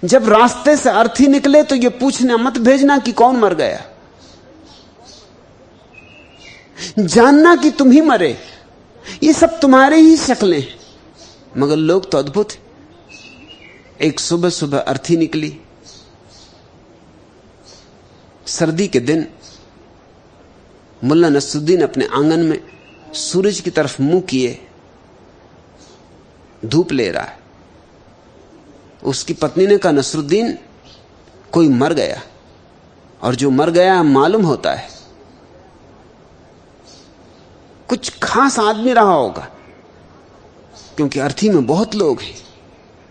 जब रास्ते से अर्थी निकले तो ये पूछने मत भेजना कि कौन मर गया। जानना कि तुम ही मरे, ये सब तुम्हारे ही शक्लें हैं, मगर लोग तो अद्भुत हैं। एक सुबह सुबह अर्थी निकली, सर्दी के दिन, मुल्ला नसरुद्दीन अपने आंगन में सूरज की तरफ मुंह किए धूप ले रहा है। उसकी पत्नी ने कहा, नसरुद्दीन, कोई मर गया, और जो मर गया मालूम होता है कुछ खास आदमी रहा होगा, क्योंकि अर्थी में बहुत लोग हैं,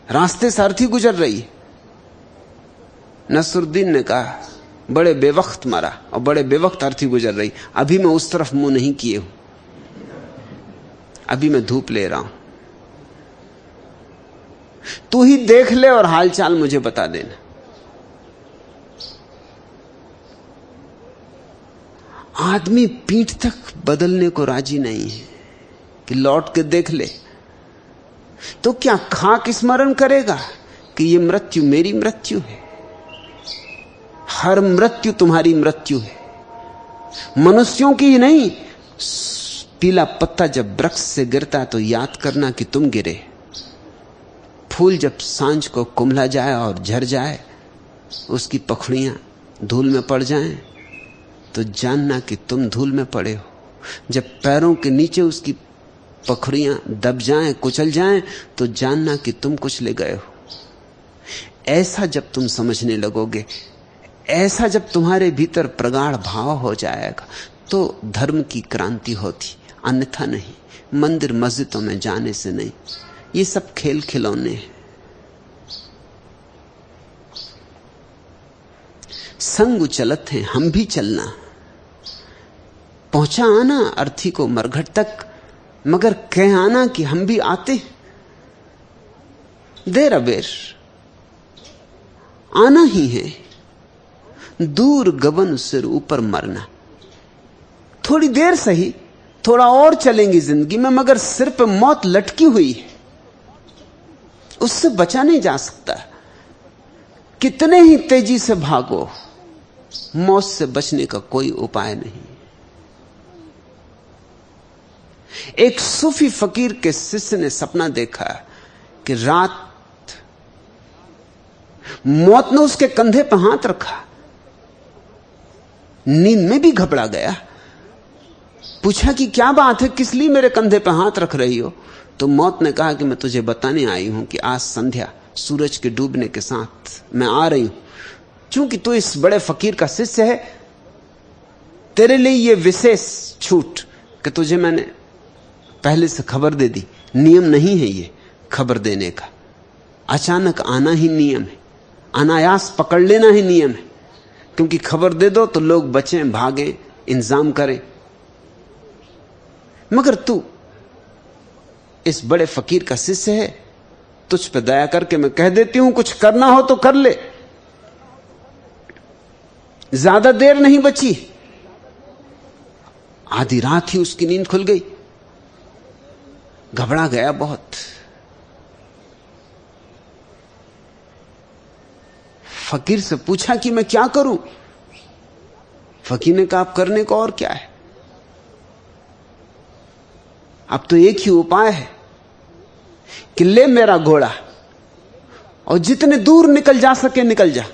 रास्ते से अर्थी गुजर रही है। नसरुद्दीन ने कहा, बड़े बेवक्त मरा और बड़े बेवक्त अर्थी गुजर रही, अभी मैं उस तरफ मुंह नहीं किए हूं, अभी मैं धूप ले रहा हूं। तू ही देख ले और हालचाल मुझे बता देना। आदमी पीठ तक बदलने को राजी नहीं है कि लौट के देख ले, तो क्या खाक स्मरण करेगा कि ये मृत्यु मेरी मृत्यु है, हर मृत्यु तुम्हारी मृत्यु है, मनुष्यों की ही नहीं। पीला पत्ता जब वृक्ष से गिरता है तो याद करना कि तुम गिरे। फूल जब सांझ को कुम्हला जाए और झर जाए, उसकी पखड़ियां धूल में पड़ जाएं, तो जानना कि तुम धूल में पड़े हो। जब पैरों के नीचे उसकी पखड़ियां दब जाएं, कुचल जाएं, तो जानना कि तुम कुचले गए हो। ऐसा जब तुम समझने लगोगे, ऐसा जब तुम्हारे भीतर प्रगाढ़ भाव हो जाएगा, तो धर्म की क्रांति होती, अन्यथा नहीं। मंदिर मस्जिदों में जाने से नहीं, ये सब खेल खिलौने हैं। संग चलत हैं, हम भी चलना। पहुंचा आना अर्थी को मरघट तक, मगर कह आना कि हम भी आते। देर अबेर आना ही है, दूर गगन सिर ऊपर मरना। थोड़ी देर सही, थोड़ा और चलेंगी जिंदगी में, मगर सिर पे मौत लटकी हुई है, उससे बचा नहीं जा सकता। कितने ही तेजी से भागो, मौत से बचने का कोई उपाय नहीं। एक सूफी फकीर के शिष्य ने सपना देखा कि रात मौत ने उसके कंधे पर हाथ रखा। नींद में भी घबरा गया, पूछा कि क्या बात है, किस लिए मेरे कंधे पर हाथ रख रही हो? तो मौत ने कहा कि मैं तुझे बताने आई हूं कि आज संध्या सूरज के डूबने के साथ मैं आ रही हूं। चूंकि तू इस बड़े फकीर का शिष्य है, तेरे लिए यह विशेष छूट कि तुझे मैंने पहले से खबर दे दी। नियम नहीं है ये खबर देने का, अचानक आना ही नियम है, अनायास पकड़ लेना ही नियम है। क्योंकि खबर दे दो तो लोग बचें, भागें, इंतजाम करें। मगर तू इस बड़े फकीर का शिष्य है, तुझ पे दया करके मैं कह देती हूं, कुछ करना हो तो कर ले, ज्यादा देर नहीं बची। आधी रात ही उसकी नींद खुल गई, घबरा गया बहुत। फकीर से पूछा कि मैं क्या करूं? फकीर ने कहा, आप करने को और क्या है, अब तो एक ही उपाय है कि ले मेरा घोड़ा और जितने दूर निकल जा सके निकल जा,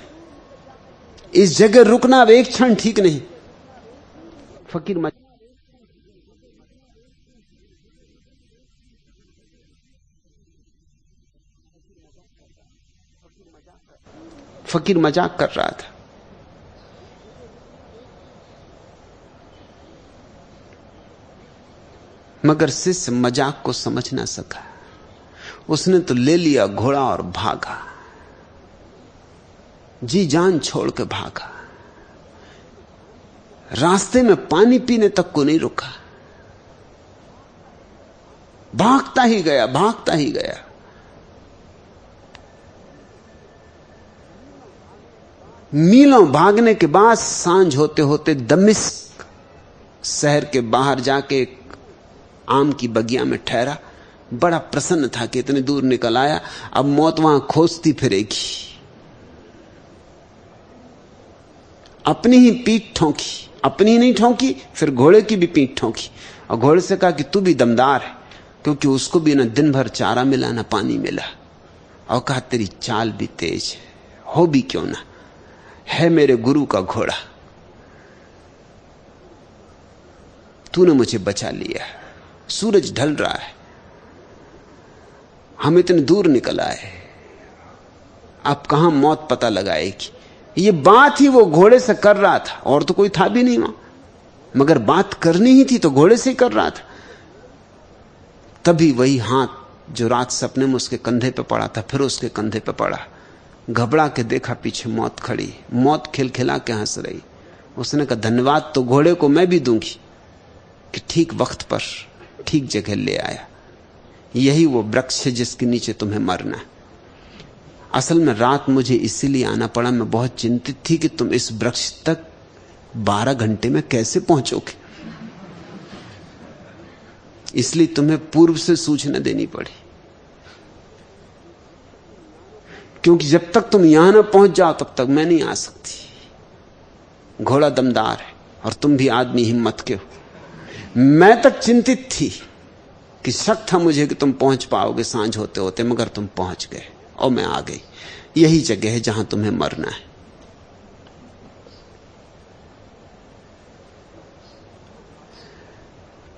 इस जगह रुकना अब एक क्षण ठीक नहीं। फकीर मजाक कर रहा था। मगर शिष्य मजाक को समझ ना सका, उसने तो ले लिया घोड़ा और भागा, जी जान छोड़ के भागा। रास्ते में पानी पीने तक को नहीं रुका, भागता ही गया, भागता ही गया। मीलों भागने के बाद सांझ होते होते दमिश्क शहर के बाहर जाके एक आम की बगिया में ठहरा। बड़ा प्रसन्न था कि इतने दूर निकल आया, अब मौत वहां खोजती फिरेगी। अपनी ही पीठ ठोंकी, अपनी ही नहीं ठोंकी, फिर घोड़े की भी पीठ ठोंकी और घोड़े से कहा कि तू भी दमदार है, क्योंकि उसको भी ना दिन भर चारा मिला ना पानी मिला, और कहा तेरी चाल भी तेज हो भी क्यों ना, है मेरे गुरु का घोड़ा, तूने मुझे बचा लिया। सूरज ढल रहा है, हम इतने दूर निकल आए, अब कहां मौत पता लगाएगी। ये बात ही वो घोड़े से कर रहा था, और तो कोई था भी नहीं वहां, मगर बात करनी ही थी तो घोड़े से ही कर रहा था। तभी वही हाथ जो रात सपने में उसके कंधे पे पड़ा था फिर उसके कंधे पे पड़ा। घबरा के देखा पीछे मौत खड़ी, मौत खिलखिला के हंस रही। उसने कहा धन्यवाद तो घोड़े को मैं भी दूंगी कि ठीक वक्त पर ठीक जगह ले आया। यही वो वृक्ष है जिसके नीचे तुम्हें मरना है। असल में रात मुझे इसीलिए आना पड़ा, मैं बहुत चिंतित थी कि तुम इस वृक्ष तक 12 घंटे में कैसे पहुंचोगे, इसलिए तुम्हें पूर्व से सूचना देनी पड़ी, क्योंकि जब तक तुम यहां ना पहुंच जाओ तब तक मैं नहीं आ सकती। घोड़ा दमदार है और तुम भी आदमी हिम्मत के हो। मैं तक चिंतित थी कि शक था मुझे कि तुम पहुंच पाओगे सांझ होते होते, मगर तुम पहुंच गए और मैं आ गई। यही जगह है जहां तुम्हें मरना है।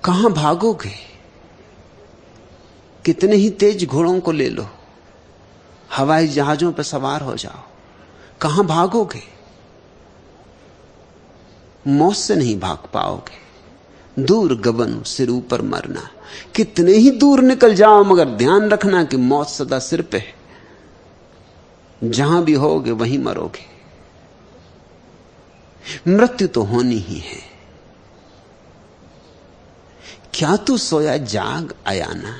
कहां भागोगे? कितने ही तेज घोड़ों को ले लो, हवाई जहाजों पर सवार हो जाओ, कहां भागोगे? मौत से नहीं भाग पाओगे। दूर गगन सिर ऊपर मरना। कितने ही दूर निकल जाओ मगर ध्यान रखना कि मौत सदा सिर पे है। जहां भी होगे वहीं मरोगे। मृत्यु तो होनी ही है। क्या तू सोया जाग आया ना?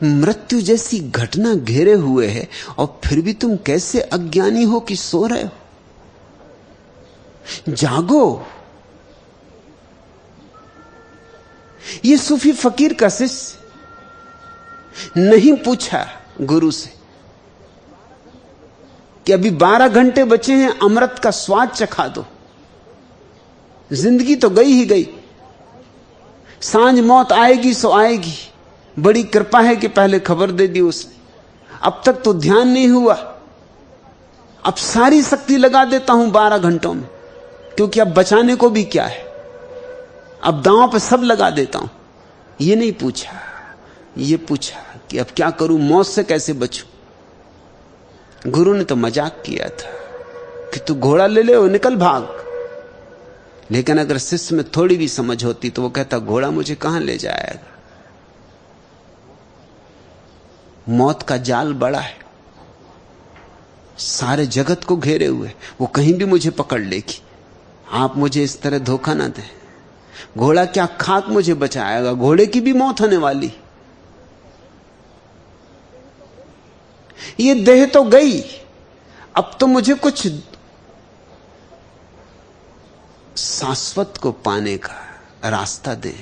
मृत्यु जैसी घटना घेरे हुए है और फिर भी तुम कैसे अज्ञानी हो कि सो रहे हो? जागो। ये सूफी फकीर का शिष्य नहीं पूछा गुरु से कि अभी 12 घंटे बचे हैं, अमृत का स्वाद चखा दो। जिंदगी तो गई ही गई, सांझ मौत आएगी सो आएगी। बड़ी कृपा है कि पहले खबर दे दी उसने। अब तक तो ध्यान नहीं हुआ। अब सारी शक्ति लगा देता हूं 12 घंटों में, क्योंकि अब बचाने को भी क्या है। अब दांव पे सब लगा देता हूं। ये नहीं पूछा, ये पूछा कि अब क्या करूं, मौत से कैसे बचूं। गुरु ने तो मजाक किया था कि तू घोड़ा ले ले और निकल भाग। लेकिन अगर शिष्य में थोड़ी भी समझ होती तो वो कहता घोड़ा मुझे कहां ले जाएगा। मौत का जाल बड़ा है, सारे जगत को घेरे हुए, वो कहीं भी मुझे पकड़ लेगी। आप मुझे इस तरह धोखा ना दें। घोड़ा क्या खाक मुझे बचाएगा, घोड़े की भी मौत होने वाली। ये देह तो गई, अब तो मुझे कुछ शाश्वत को पाने का रास्ता दे।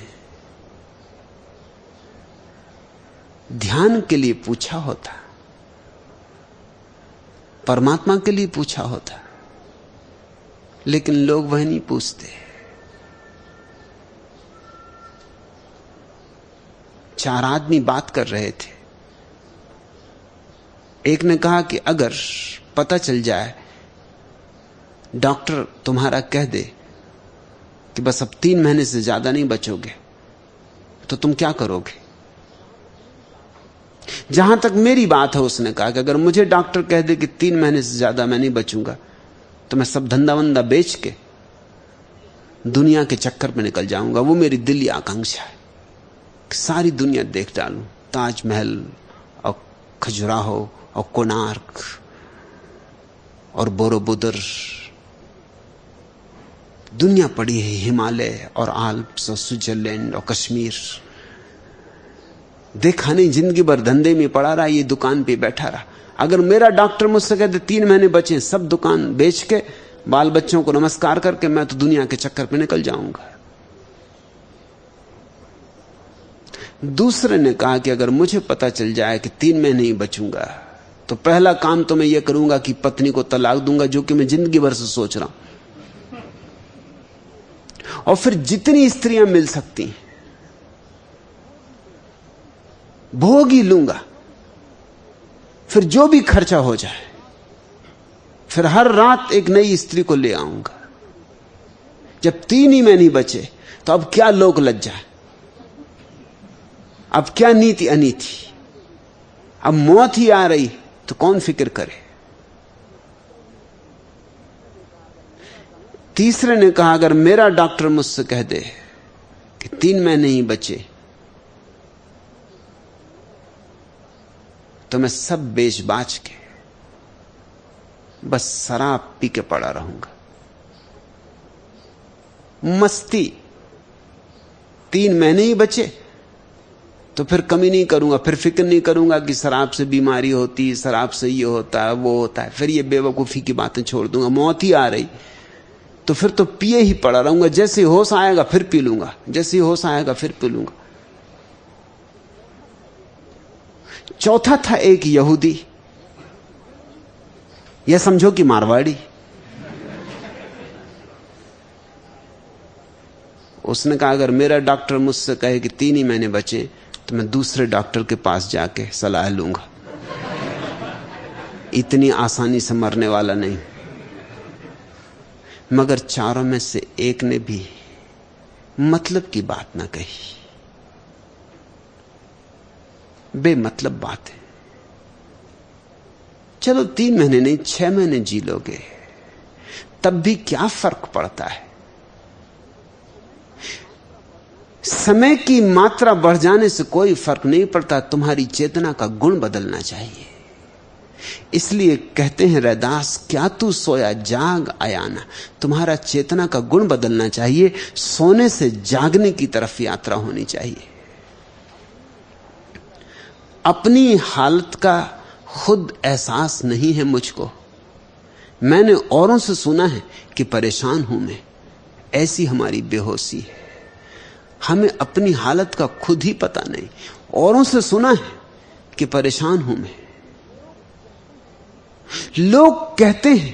ध्यान के लिए पूछा होता, परमात्मा के लिए पूछा होता, लेकिन लोग वह नहीं पूछते। 4 आदमी बात कर रहे थे। एक ने कहा कि अगर पता चल जाए, डॉक्टर तुम्हारा कह दे कि बस अब 3 महीने से ज्यादा नहीं बचोगे, तो तुम क्या करोगे? जहां तक मेरी बात है, उसने कहा कि अगर मुझे डॉक्टर कह दे कि 3 महीने से ज्यादा मैं नहीं बचूंगा, तो मैं सब धंधा वंदा बेच के दुनिया के चक्कर में निकल जाऊंगा। वो मेरी दिली आकांक्षा है कि सारी दुनिया देख डालूं, ताजमहल और खजुराहो और कोणार्क और बोरोबुदर, दुनिया पड़ी है, हिमालय और आल्प्स और स्विट्जरलैंड और कश्मीर। देखा नहीं, जिंदगी भर धंधे में पड़ा रहा, ये दुकान पे बैठा रहा। अगर मेरा डॉक्टर मुझसे कहते 3 महीने बचे, सब दुकान बेच के बाल बच्चों को नमस्कार करके मैं तो दुनिया के चक्कर पे निकल जाऊंगा। दूसरे ने कहा कि अगर मुझे पता चल जाए कि 3 महीने ही बचूंगा, तो पहला काम तो मैं ये करूंगा कि पत्नी को तलाक दूंगा, जो कि मैं जिंदगी भर से सोच रहा हूं। और फिर जितनी स्त्रियां मिल सकती हैं भोग ही लूंगा, फिर जो भी खर्चा हो जाए, फिर हर रात एक नई स्त्री को ले आऊंगा। जब 3 ही में नहीं बचे तो अब क्या लोक लज्जा, अब क्या नीति अनीति, अब मौत ही आ रही तो कौन फिक्र करे। तीसरे ने कहा, अगर मेरा डॉक्टर मुझसे कह दे कि 3 महीने ही बचे तो मैं सब बेच बाच के बस शराब पी के पड़ा रहूंगा, मस्ती। 3 महीने ही बचे तो फिर कमी नहीं करूंगा, फिर फिक्र नहीं करूंगा कि शराब से बीमारी होती, शराब से ये होता है वो होता है, फिर ये बेवकूफी की बातें छोड़ दूंगा। मौत ही आ रही तो फिर तो पिए ही पड़ा रहूंगा, जैसे होश आएगा फिर पी लूंगा, जैसे होश आएगा फिर पी लूंगा। चौथा था एक यहूदी, यह समझो कि मारवाड़ी। उसने कहा, अगर मेरा डॉक्टर मुझसे कहे कि 3 ही महीने बचे तो मैं दूसरे डॉक्टर के पास जाके सलाह लूंगा, इतनी आसानी से मरने वाला नहीं। मगर चारों में से एक ने भी मतलब की बात ना कही, बेमतलब बात है। चलो 3 महीने नहीं 6 महीने जी लोगे, तब भी क्या फर्क पड़ता है। समय की मात्रा बढ़ जाने से कोई फर्क नहीं पड़ता, तुम्हारी चेतना का गुण बदलना चाहिए। इसलिए कहते हैं रैदास, क्या तू सोया जाग आयाना। तुम्हारा चेतना का गुण बदलना चाहिए, सोने से जागने की तरफ यात्रा होनी चाहिए। अपनी हालत का खुद एहसास नहीं है मुझको। मैंने औरों से सुना है कि परेशान हूं मैं, ऐसी हमारी बेहोशी है। हमें अपनी हालत का खुद ही पता नहीं। औरों से सुना है कि परेशान हूं मैं। लोग कहते हैं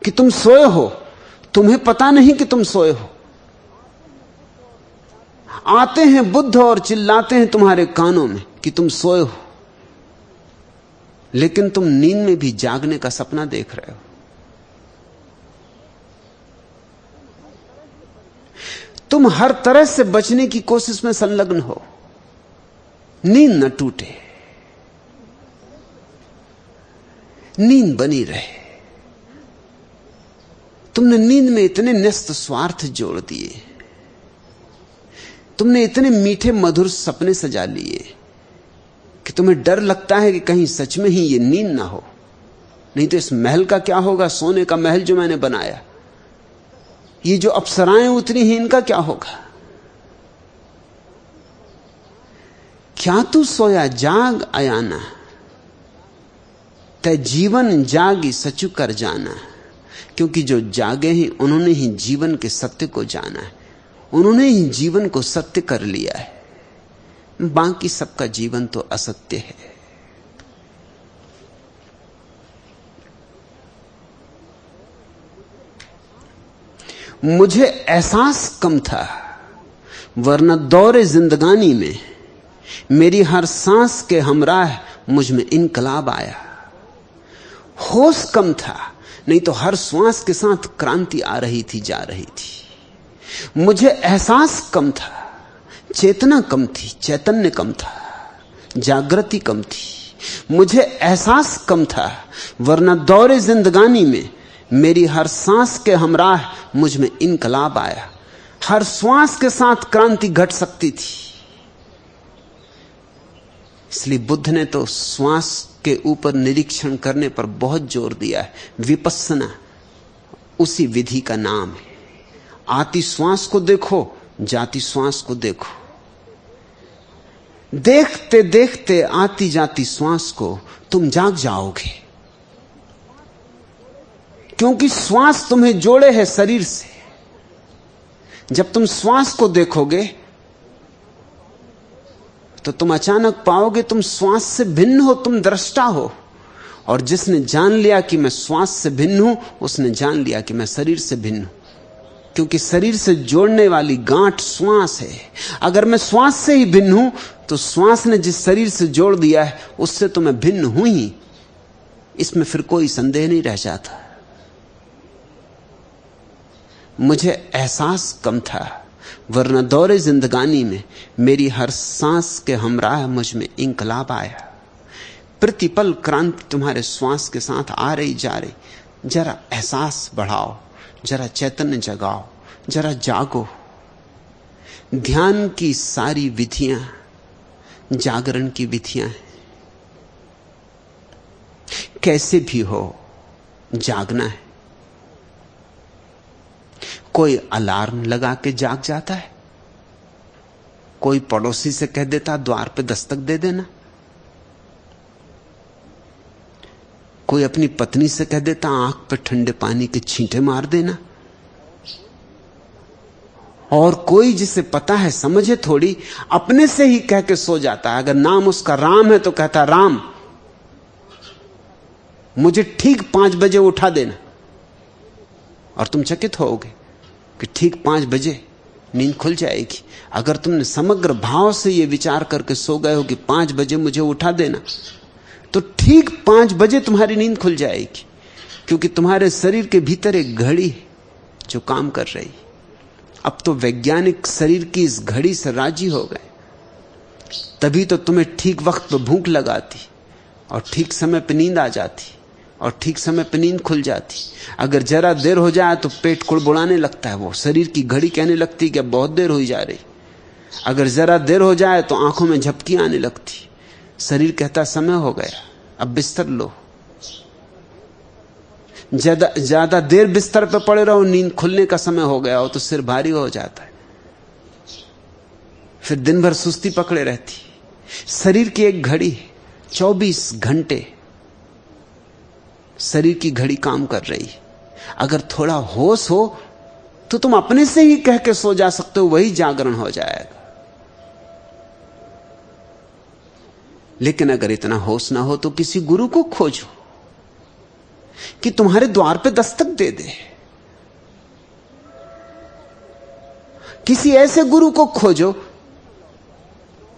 कि तुम सोए हो, तुम्हें पता नहीं कि तुम सोए हो। आते हैं बुद्ध और चिल्लाते हैं तुम्हारे कानों में कि तुम सोए हो, लेकिन तुम नींद में भी जागने का सपना देख रहे हो। तुम हर तरह से बचने की कोशिश में संलग्न हो, नींद न टूटे, नींद बनी रहे। तुमने नींद में इतने न्यस्त स्वार्थ जोड़ दिए, तुमने इतने मीठे मधुर सपने सजा लिए कि तुम्हें डर लगता है कि कहीं सच में ही ये नींद ना हो। नहीं तो इस महल का क्या होगा, सोने का महल जो मैंने बनाया, ये जो अप्सराएं उतरी हैं, इनका क्या होगा। क्या तू सोया जाग आयाना, तय जीवन जागी सचु कर जाना। क्योंकि जो जागे हैं उन्होंने ही जीवन के सत्य को जाना है, उन्होंने ही जीवन को सत्य कर लिया है। बाकी सबका जीवन तो असत्य है। मुझे एहसास कम था, वरना दौरे जिंदगानी में मेरी हर सांस के हमराह मुझ में इनकलाब आया। होश कम था, नहीं तो हर श्वास के साथ क्रांति आ रही थी, जा रही थी। मुझे एहसास कम था, चेतना कम थी, चैतन्य कम था, जागृति कम थी। मुझे एहसास कम था, वरना दौरे जिंदगानी में मेरी हर सांस के हमराह मुझ में इनकलाब आया। हर श्वास के साथ क्रांति घट सकती थी। इसलिए बुद्ध ने तो श्वास के ऊपर निरीक्षण करने पर बहुत जोर दिया है। विपस्सना उसी विधि का नाम है। आती श्वास को देखो, जाती श्वास को देखो, देखते देखते आती जाती श्वास को तुम जाग जाओगे। क्योंकि श्वास तुम्हें जोड़े है शरीर से। जब तुम श्वास को देखोगे तो तुम अचानक पाओगे तुम श्वास से भिन्न हो, तुम दृष्टा हो। और जिसने जान लिया कि मैं श्वास से भिन्न हूं, उसने जान लिया कि मैं शरीर से भिन्न हूं। क्योंकि शरीर से जोड़ने वाली गांठ श्वास है। अगर मैं श्वास से ही भिन्न हूं तो श्वास ने जिस शरीर से जोड़ दिया है उससे तो मैं भिन्न हूं ही, इसमें फिर कोई संदेह नहीं रह जाता। मुझे एहसास कम था, वरना दौरे जिंदगानी में मेरी हर सांस के हमराह मुझ में इंकलाब आया। प्रतिपल क्रांति तुम्हारे श्वास के साथ आ रही जा रही। जरा एहसास बढ़ाओ, जरा चैतन्य जगाओ, जरा जागो। ध्यान की सारी विधियां जागरण की विधियां हैं। कैसे भी हो जागना है। कोई अलार्म लगा के जाग जाता है, कोई पड़ोसी से कह देता द्वार पे दस्तक दे देना, कोई अपनी पत्नी से कह देता आंख पे ठंडे पानी के छींटे मार देना, और कोई जिसे पता है समझे थोड़ी अपने से ही कह के सो जाता है। अगर नाम उसका राम है तो कहता राम मुझे ठीक 5 बजे उठा देना, और तुम चकित होगे कि ठीक 5 बजे नींद खुल जाएगी। अगर तुमने समग्र भाव से यह विचार करके सो गए हो कि 5 बजे मुझे उठा देना, तो ठीक 5 बजे तुम्हारी नींद खुल जाएगी, क्योंकि तुम्हारे शरीर के भीतर एक घड़ी है जो काम कर रही। अब तो वैज्ञानिक शरीर की इस घड़ी से राजी हो गए, तभी तो तुम्हें ठीक वक्त पर भूख लगाती और ठीक समय पर नींद आ जाती और ठीक समय पर नींद खुल जाती। अगर जरा देर हो जाए तो पेट कुड़बुड़ाने लगता है, वो शरीर की घड़ी कहने लगती कि अब बहुत देर हो जा रही। अगर जरा देर हो जाए तो आंखों में झपकी आने लगती, शरीर कहता समय हो गया अब बिस्तर लो। ज्यादा देर बिस्तर पर पड़े रहो, नींद खुलने का समय हो गया हो तो सिर भारी हो जाता है, फिर दिन भर सुस्ती पकड़े रहती। शरीर की एक घड़ी 24 घंटे शरीर की घड़ी काम कर रही है। अगर थोड़ा होश हो तो तुम अपने से ही कह के सो जा सकते हो, वही जागरण हो जाएगा। लेकिन अगर इतना होश ना हो तो किसी गुरु को खोजो कि तुम्हारे द्वार पे दस्तक दे दे। किसी ऐसे गुरु को खोजो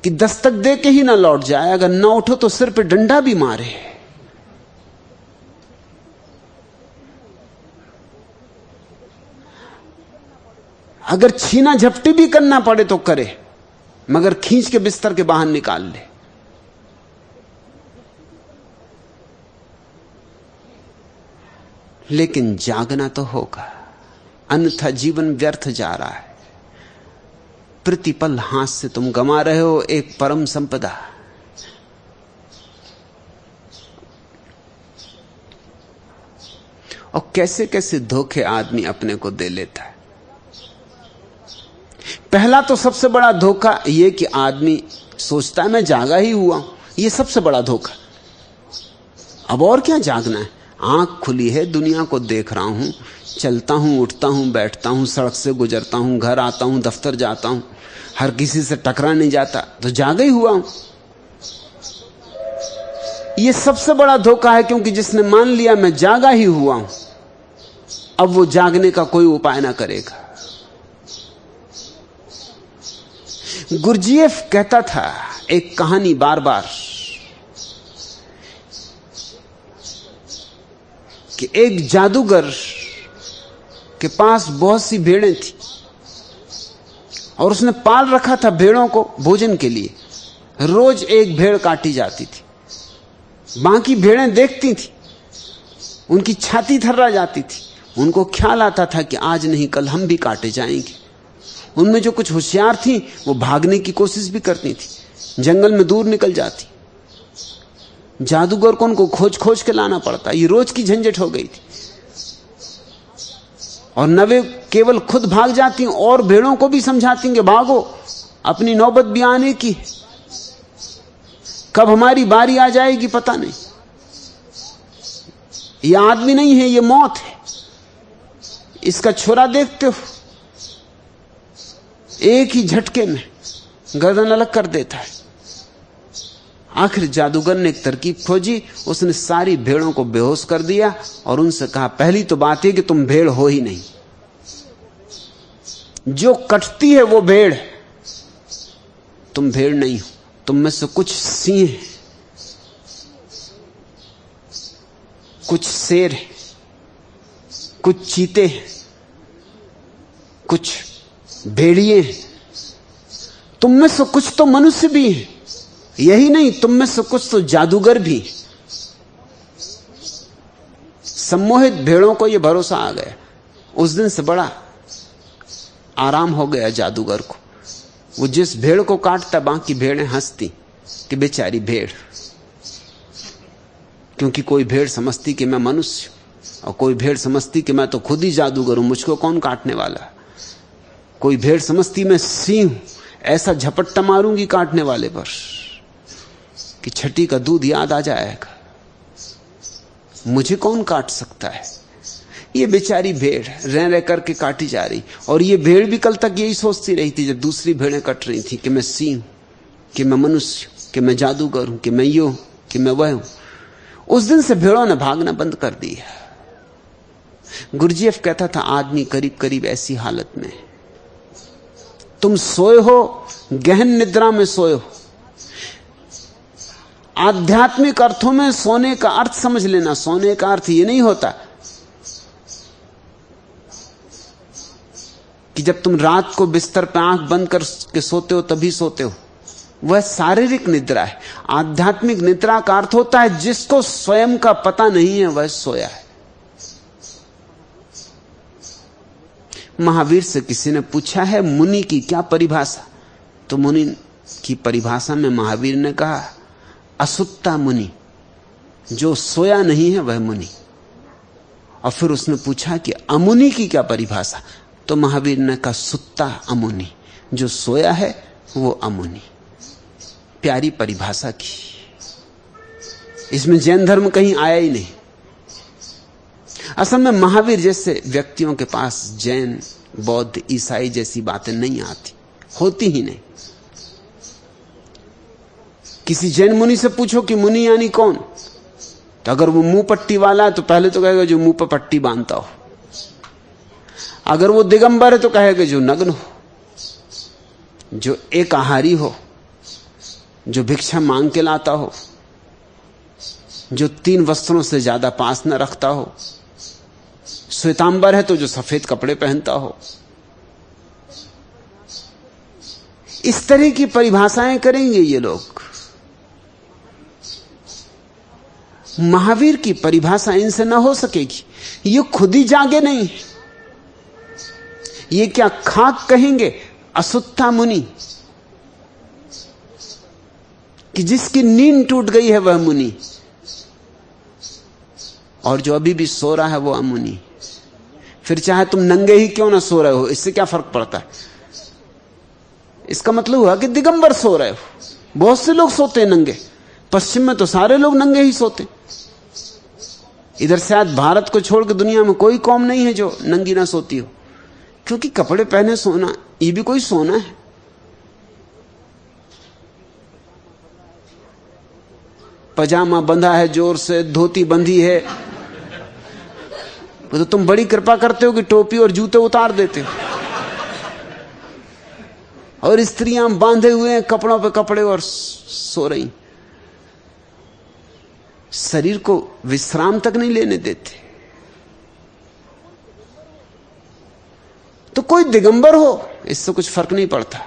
कि दस्तक दे के ही ना लौट जाए, अगर ना उठो तो सिर पे डंडा भी मारे। अगर छीना झपटी भी करना पड़े तो करे, मगर खींच के बिस्तर के बाहर निकाल ले। लेकिन जागना तो होगा, अन्यथा जीवन व्यर्थ जा रहा है। प्रतिपल हाथ से तुम गंवा रहे हो एक परम संपदा। और कैसे कैसे धोखे आदमी अपने को दे लेता है। पहला तो सबसे बड़ा धोखा यह कि आदमी सोचता है मैं जागा ही हुआ हूं, यह सबसे बड़ा धोखा। अब और क्या जागना है, आंख खुली है, दुनिया को देख रहा हूं, चलता हूं, उठता हूं, बैठता हूं, सड़क से गुजरता हूं, घर आता हूं, दफ्तर जाता हूं, हर किसी से टकरा नहीं जाता, तो जागा ही हुआ हूं। यह सबसे बड़ा धोखा है, क्योंकि जिसने मान लिया मैं जागा ही हुआ हूं, अब वो जागने का कोई उपाय ना करेगा। गुरजीएफ कहता था एक कहानी बार बार कि एक जादूगर के पास बहुत सी भेड़ें थी और उसने पाल रखा था भेड़ों को भोजन के लिए। रोज एक भेड़ काटी जाती थी, बाकी भेड़ें देखती थी, उनकी छाती थर्रा जाती थी। उनको ख्याल आता था कि आज नहीं कल हम भी काटे जाएंगे। उनमें जो कुछ होशियार थी वो भागने की कोशिश भी करती थी, जंगल में दूर निकल जाती। जादूगर को उनको खोज खोज के लाना पड़ता, ये रोज की झंझट हो गई थी। और नवे केवल खुद भाग जाती और भेड़ों को भी समझाती कि भागो, अपनी नौबत भी आने की, कब हमारी बारी आ जाएगी पता नहीं। ये आदमी नहीं है, ये मौत है। इसका छुरा देखते हो, एक ही झटके में गर्दन अलग कर देता है। आखिर जादूगर ने एक तरकीब खोजी, उसने सारी भेड़ों को बेहोश कर दिया और उनसे कहा पहली तो बात है कि तुम भेड़ हो ही नहीं, जो कटती है वो भेड़। तुम भेड़ नहीं हो, तुम में से कुछ सिंह है, कुछ शेर है, कुछ चीते हैं, कुछ भेड़िए हैं। तुम में से कुछ तो मनुष्य भी हैं। यही नहीं, तुम में से कुछ तो जादूगर भी। सम्मोहित भेड़ों को यह भरोसा आ गया। उस दिन से बड़ा आराम हो गया जादूगर को। वो जिस भेड़ को काटता, बाकी भेड़ें हंसती कि बेचारी भेड़, क्योंकि कोई भेड़ समझती कि मैं मनुष्य और कोई भेड़ समझती कि मैं तो खुद ही जादूगर हूं, मुझको कौन काटने वाला। कोई भेड़ समझती मैं सिंह हूं, ऐसा झपट्टा मारूंगी काटने वाले पर कि छठी का दूध याद आ जाएगा, मुझे कौन काट सकता है। ये बेचारी भेड़ रह रह करके काटी जा रही। और ये भेड़ भी कल तक यही सोचती रही थी, जब दूसरी भेड़ें कट रही थी, कि मैं सिंह हूं, कि मैं मनुष्य हूं, कि मैं जादूगर हूं, कि मैं यो हूं, कि मैं वह हूं। उस दिन से भेड़ों ने भागना बंद कर दिया। गुरजीएफ कहता था, आदमी करीब करीब ऐसी हालत में, तुम सोए हो, गहन निद्रा में सोए हो। आध्यात्मिक अर्थों में सोने का अर्थ समझ लेना। सोने का अर्थ यह नहीं होता कि जब तुम रात को बिस्तर पर आंख बंद करके सोते हो तभी सोते हो। वह शारीरिक निद्रा है। आध्यात्मिक निद्रा का अर्थ होता है जिसको स्वयं का पता नहीं है वह सोया है। महावीर से किसी ने पूछा है मुनि की क्या परिभाषा, तो मुनि की परिभाषा में महावीर ने कहा असुत्ता मुनि, जो सोया नहीं है वह मुनि। और फिर उसने पूछा कि अमुनि की क्या परिभाषा, तो महावीर ने कहा सुत्ता अमुनि, जो सोया है वो अमुनि। प्यारी परिभाषा की, इसमें जैन धर्म कहीं आया ही नहीं। असल में महावीर जैसे व्यक्तियों के पास जैन, बौद्ध, ईसाई जैसी बातें नहीं आती, होती ही नहीं। किसी जैन मुनि से पूछो कि मुनि यानी कौन, तो अगर वो मुंह पट्टी वाला है तो पहले तो कहेगा जो मुंह पर पट्टी बांधता हो। अगर वो दिगंबर है तो कहेगा जो नग्न हो, जो एक आहारी हो, जो भिक्षा मांग के लाता हो, जो 3 वस्त्रों से ज्यादा पास न रखता हो। श्वेतांबर है तो जो सफेद कपड़े पहनता हो। इस तरह की परिभाषाएं करेंगे ये लोग। महावीर की परिभाषा इनसे ना हो सकेगी। ये खुद ही जागे नहीं, ये क्या खाक कहेंगे असुत्था मुनि, कि जिसकी नींद टूट गई है वह मुनि, और जो अभी भी सो रहा है वो अमुनि। फिर चाहे तुम नंगे ही क्यों ना सो रहे हो, इससे क्या फर्क पड़ता है। इसका मतलब हुआ कि दिगंबर सो रहे हो। बहुत से लोग सोते हैं नंगे, पश्चिम में तो सारे लोग नंगे ही सोते। इधर शायद भारत को छोड़कर दुनिया में कोई कौम नहीं है जो नंगी ना सोती हो, क्योंकि कपड़े पहने सोना ये भी कोई सोना है। पजामा बंधा है जोर से, धोती बंधी है, तो तुम बड़ी कृपा करते हो कि टोपी और जूते उतार देते हो। और स्त्रियां बांधे हुए हैं कपड़ों पे कपड़े और सो रही, शरीर को विश्राम तक नहीं लेने देते। तो कोई दिगंबर हो इससे कुछ फर्क नहीं पड़ता,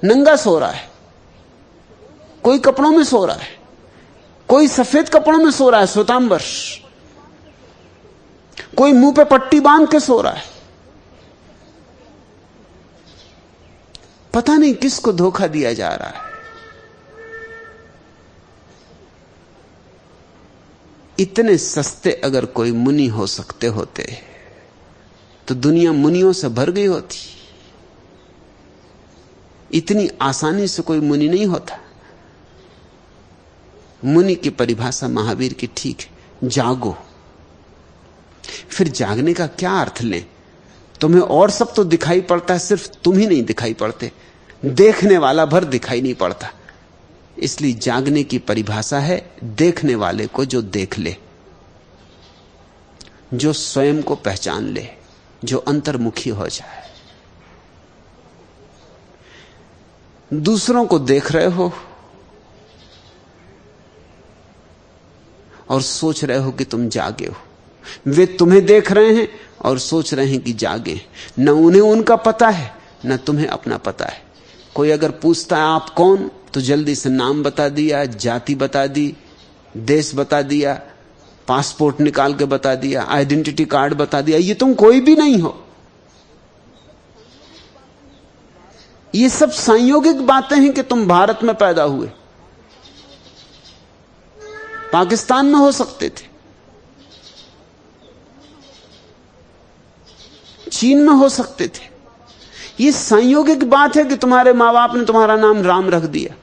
नंगा सो रहा है, कोई कपड़ों में सो रहा है, कोई सफेद कपड़ों में सो रहा है श्वेतांबर, कोई मुंह पे पट्टी बांध के सो रहा है। पता नहीं किसको धोखा दिया जा रहा है। इतने सस्ते अगर कोई मुनि हो सकते होते तो दुनिया मुनियों से भर गई होती। इतनी आसानी से कोई मुनि नहीं होता। मुनि की परिभाषा महावीर की ठीक है, जागो। फिर जागने का क्या अर्थ लें? तुम्हें और सब तो दिखाई पड़ता है, सिर्फ तुम ही नहीं दिखाई पड़ते, देखने वाला भर दिखाई नहीं पड़ता। इसलिए जागने की परिभाषा है देखने वाले को जो देख ले, जो स्वयं को पहचान ले। जो अंतर्मुखी हो जाए। दूसरों को देख रहे हो और सोच रहे हो कि तुम जागे हो, वे तुम्हें देख रहे हैं और सोच रहे हैं कि जागे। न उन्हें उनका पता है, न तुम्हें अपना पता है। कोई अगर पूछता है आप कौन, तो जल्दी से नाम बता दिया, जाति बता दी, देश बता दिया, पासपोर्ट निकाल के बता दिया, आइडेंटिटी कार्ड बता दिया। ये तुम कोई भी नहीं हो। ये सब संयोगिक बातें हैं कि तुम भारत में पैदा हुए, पाकिस्तान में हो सकते थे, चीन में हो सकते थे। ये संयोगिक बात है कि तुम्हारे मां बाप ने तुम्हारा नाम राम रख दिया,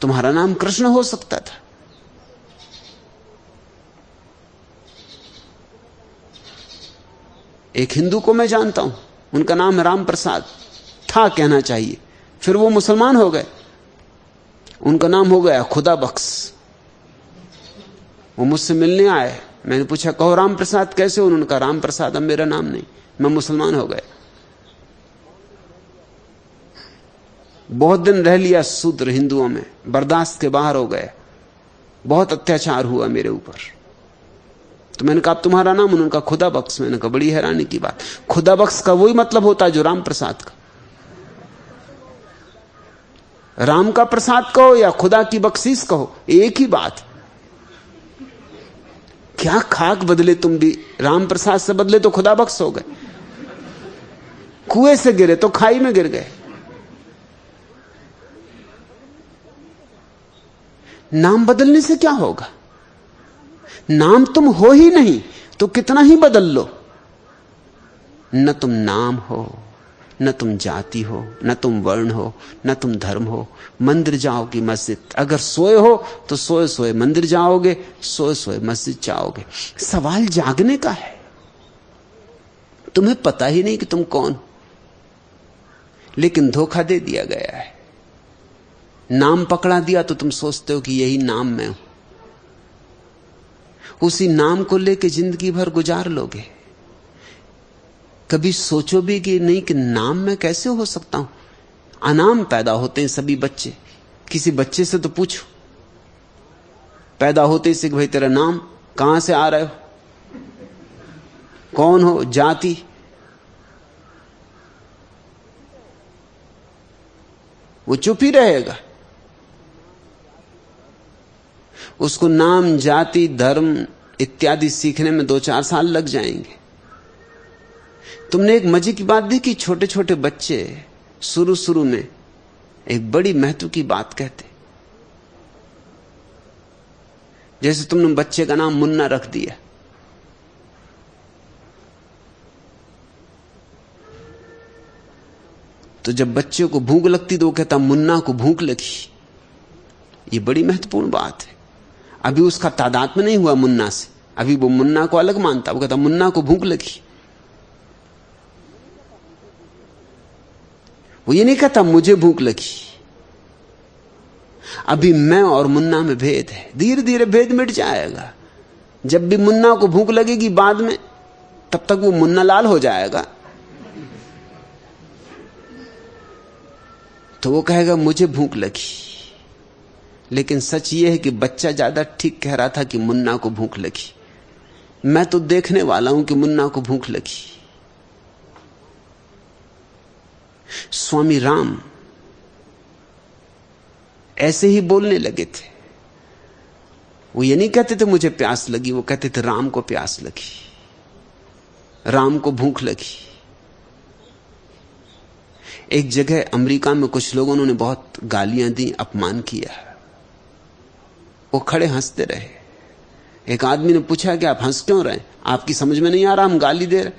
तुम्हारा नाम कृष्ण हो सकता था। एक हिंदू को मैं जानता हूं, उनका नाम है राम प्रसाद, था कहना चाहिए, फिर वो मुसलमान हो गए, उनका नाम हो गया खुदा बख्श। वो मुझसे मिलने आए, मैंने पूछा कहो राम प्रसाद कैसे हो? उन्होंने कहा राम प्रसाद अब मेरा नाम नहीं, मैं मुसलमान हो गया। बहुत दिन रह लिया शूद्र हिंदुओं में, बर्दाश्त के बाहर हो गया, बहुत अत्याचार हुआ मेरे ऊपर। तो मैंने कहा तुम्हारा नाम? उन्होंने कहा खुदा बख्श। मैंने कहा बड़ी हैरानी की बात, खुदा बख्श का वही मतलब होता है जो राम प्रसाद का। राम का प्रसाद कहो या खुदा की बख्शीश कहो, एक ही बात। क्या खाक बदले तुम भी, राम प्रसाद से बदले तो खुदा बख्श हो गए, कुएं से गिरे तो खाई में गिर गए। नाम बदलने से क्या होगा? नाम तुम हो ही नहीं तो कितना ही बदल लो। न तुम नाम हो, न तुम जाति हो, न तुम वर्ण हो, न तुम धर्म हो। मंदिर जाओ कि मस्जिद, अगर सोए हो तो सोए सोए मंदिर जाओगे, सोए सोए मस्जिद जाओगे। सवाल जागने का है। तुम्हें पता ही नहीं कि तुम कौन, लेकिन धोखा दे दिया गया है। नाम पकड़ा दिया तो तुम सोचते हो कि यही नाम मैं हूं, उसी नाम को लेके जिंदगी भर गुजार लोगे। कभी सोचो भी कि नहीं कि नाम मैं कैसे हो सकता हूं। अनाम पैदा होते हैं सभी बच्चे। किसी बच्चे से तो पूछो पैदा होते से कि भाई तेरा नाम, कहां से आ रहे हो, कौन हो, जाति। वो चुप ही रहेगा। उसको नाम, जाति, धर्म इत्यादि सीखने में 2-4 साल लग जाएंगे। तुमने एक मजे की बात देखी, छोटे छोटे बच्चे शुरू शुरू में एक बड़ी महत्व की बात कहते। जैसे तुमने बच्चे का नाम मुन्ना रख दिया, तो जब बच्चे को भूख लगती तो वो कहता मुन्ना को भूख लगी। ये बड़ी महत्वपूर्ण बात है। अभी उसका तादाद में नहीं हुआ मुन्ना से, अभी वो मुन्ना को अलग मानता। वो कहता मुन्ना को भूख लगी। वो ये नहीं कहता मुझे भूख लगी। अभी मैं और मुन्ना में भेद है, धीरे धीरे भेद मिट जाएगा। जब भी मुन्ना को भूख लगेगी बाद में, तब तक वो मुन्ना लाल हो जाएगा, तो वो कहेगा मुझे भूख लगी। लेकिन सच ये है कि बच्चा ज्यादा ठीक कह रहा था कि मुन्ना को भूख लगी। मैं तो देखने वाला हूं कि मुन्ना को भूख लगी। स्वामी राम ऐसे ही बोलने लगे थे। वो ये नहीं कहते थे मुझे प्यास लगी, वो कहते थे राम को प्यास लगी, राम को भूख लगी। एक जगह अमेरिका में कुछ लोगों ने बहुत गालियां दी, अपमान किया। वो खड़े हंसते रहे। एक आदमी ने पूछा कि आप हंस क्यों रहे, आपकी समझ में नहीं आ रहा हम गाली दे रहे?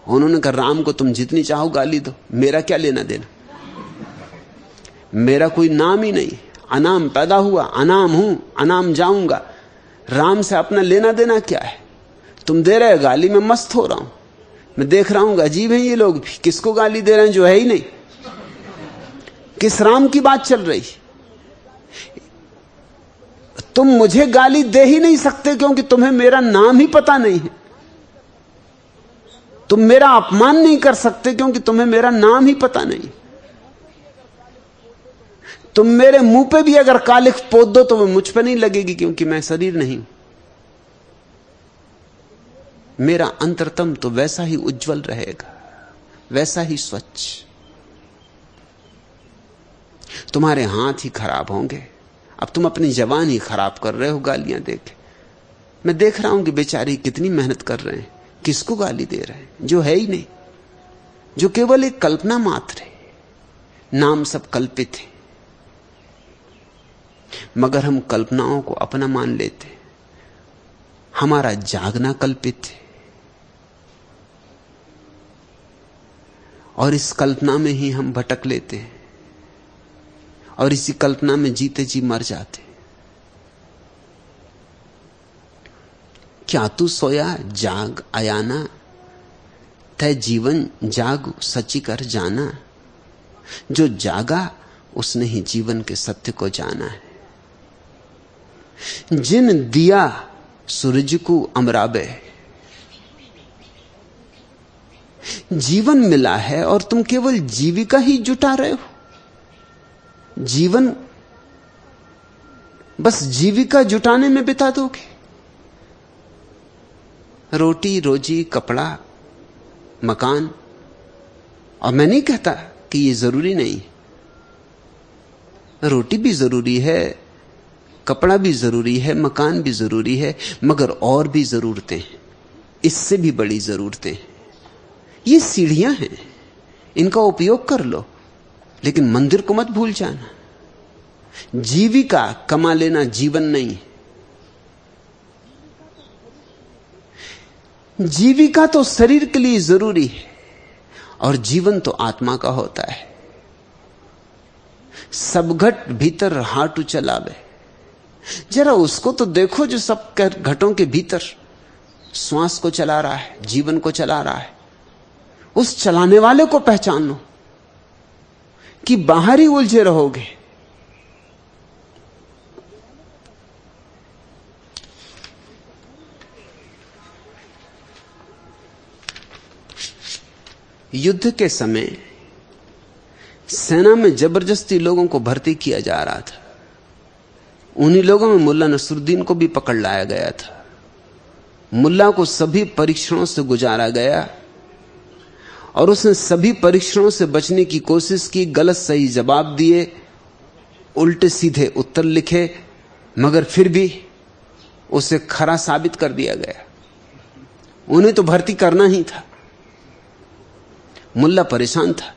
उन्होंने कहा राम को तुम जितनी चाहो गाली दो, मेरा क्या लेना देना, मेरा कोई नाम ही नहीं, अनाम पैदा हुआ, अनाम हूं, अनाम जाऊंगा। राम से अपना लेना देना क्या है? तुम दे रहे गाली, मैं मस्त हो रहा हूं। मैं देख रहा हूं अजीब है ये लोग भी, किसको गाली दे रहे हैं जो है ही नहीं। किस राम की बात चल रही? तुम मुझे गाली दे ही नहीं सकते क्योंकि तुम्हें मेरा नाम ही पता नहीं है। तुम मेरा अपमान नहीं कर सकते क्योंकि तुम्हें मेरा नाम ही पता नहीं। तुम मेरे मुंह पे भी अगर कालिख पोत दो तो वो मुझ पे नहीं लगेगी क्योंकि मैं शरीर नहीं हूं। मेरा अंतरतम तो वैसा ही उज्जवल रहेगा, वैसा ही स्वच्छ। तुम्हारे हाथ ही खराब होंगे। अब तुम अपनी जवान ही खराब कर रहे हो गालियां देके। मैं देख रहा हूं कि बेचारी कितनी मेहनत कर रहे हैं, किसको गाली दे रहे हैं, जो है ही नहीं, जो केवल एक कल्पना मात्र है। नाम सब कल्पित है, मगर हम कल्पनाओं को अपना मान लेते। हमारा जागना कल्पित है और इस कल्पना में ही हम भटक लेते हैं और इसी कल्पना में जीते जी मर जाते। क्या तू सोया जाग आयाना, तय जीवन जाग सची कर जाना। जो जागा उसने ही जीवन के सत्य को जाना है। जिन दिया सूरज को अमराबे, जीवन मिला है और तुम केवल जीविका ही जुटा रहे हो। जीवन बस जीविका जुटाने में बिता दोगे। रोटी रोजी कपड़ा मकान, और मैं नहीं कहता कि ये जरूरी नहीं, रोटी भी जरूरी है, कपड़ा भी जरूरी है, मकान भी जरूरी है, मगर और भी जरूरतें हैं, इससे भी बड़ी जरूरतें हैं। ये सीढ़ियां हैं, इनका उपयोग कर लो, लेकिन मंदिर को मत भूल जाना। जीविका कमा लेना जीवन नहीं। जीविका तो शरीर के लिए जरूरी है और जीवन तो आत्मा का होता है। सब घट भीतर हाटू चलावे, जरा उसको तो देखो जो सब घटों के भीतर श्वास को चला रहा है, जीवन को चला रहा है। उस चलाने वाले को पहचान लो कि बाहर ही उलझे रहोगे। युद्ध के समय सेना में जबरदस्ती लोगों को भर्ती किया जा रहा था। उन्हीं लोगों में मुल्ला नसरुद्दीन को भी पकड़ लाया गया था। मुल्ला को सभी परीक्षणों से गुजारा गया और उसने सभी परीक्षणों से बचने की कोशिश की। गलत सही जवाब दिए, उल्टे सीधे उत्तर लिखे, मगर फिर भी उसे खरा साबित कर दिया गया। उन्हें तो भर्ती करना ही था। मुल्ला परेशान था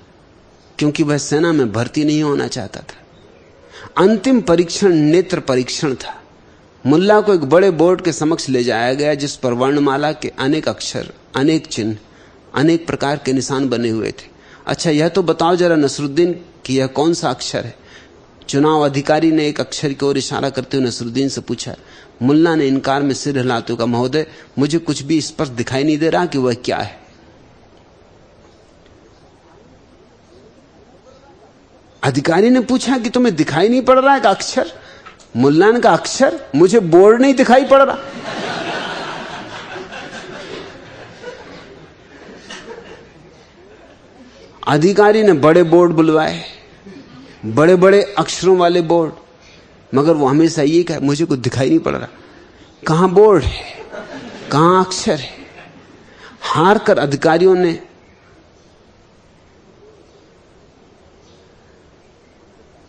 क्योंकि वह सेना में भर्ती नहीं होना चाहता था। अंतिम परीक्षण नेत्र परीक्षण था। मुल्ला को एक बड़े बोर्ड के समक्ष ले जाया गया जिस पर वर्णमाला के अनेक अक्षर, अनेक चिन्ह, अनेक प्रकार के निशान बने हुए थे। अच्छा, यह तो बताओ जरा नसरुद्दीन कि यह कौन सा अक्षर है। चुनाव अधिकारी ने एक अक्षर की ओर इशारा करते हुए नसरुद्दीन से पूछा। मुल्ला ने इनकार में सिर हिलाते हुए कहा, महोदय मुझे कुछ भी स्पष्ट दिखाई नहीं दे रहा कि वह क्या है। अधिकारी ने पूछा कि तुम्हें दिखाई नहीं पड़ रहा है का अक्षर? मुल्ला ने कहा, अक्षर? मुझे बोर्ड नहीं दिखाई पड़ रहा। अधिकारी ने बड़े बोर्ड बुलवाए, बड़े बड़े अक्षरों वाले बोर्ड, मगर वो हमेशा ये कहे, मुझे कुछ दिखाई नहीं पड़ रहा। कहां बोर्ड है, कहां अक्षर है? हार कर अधिकारियों ने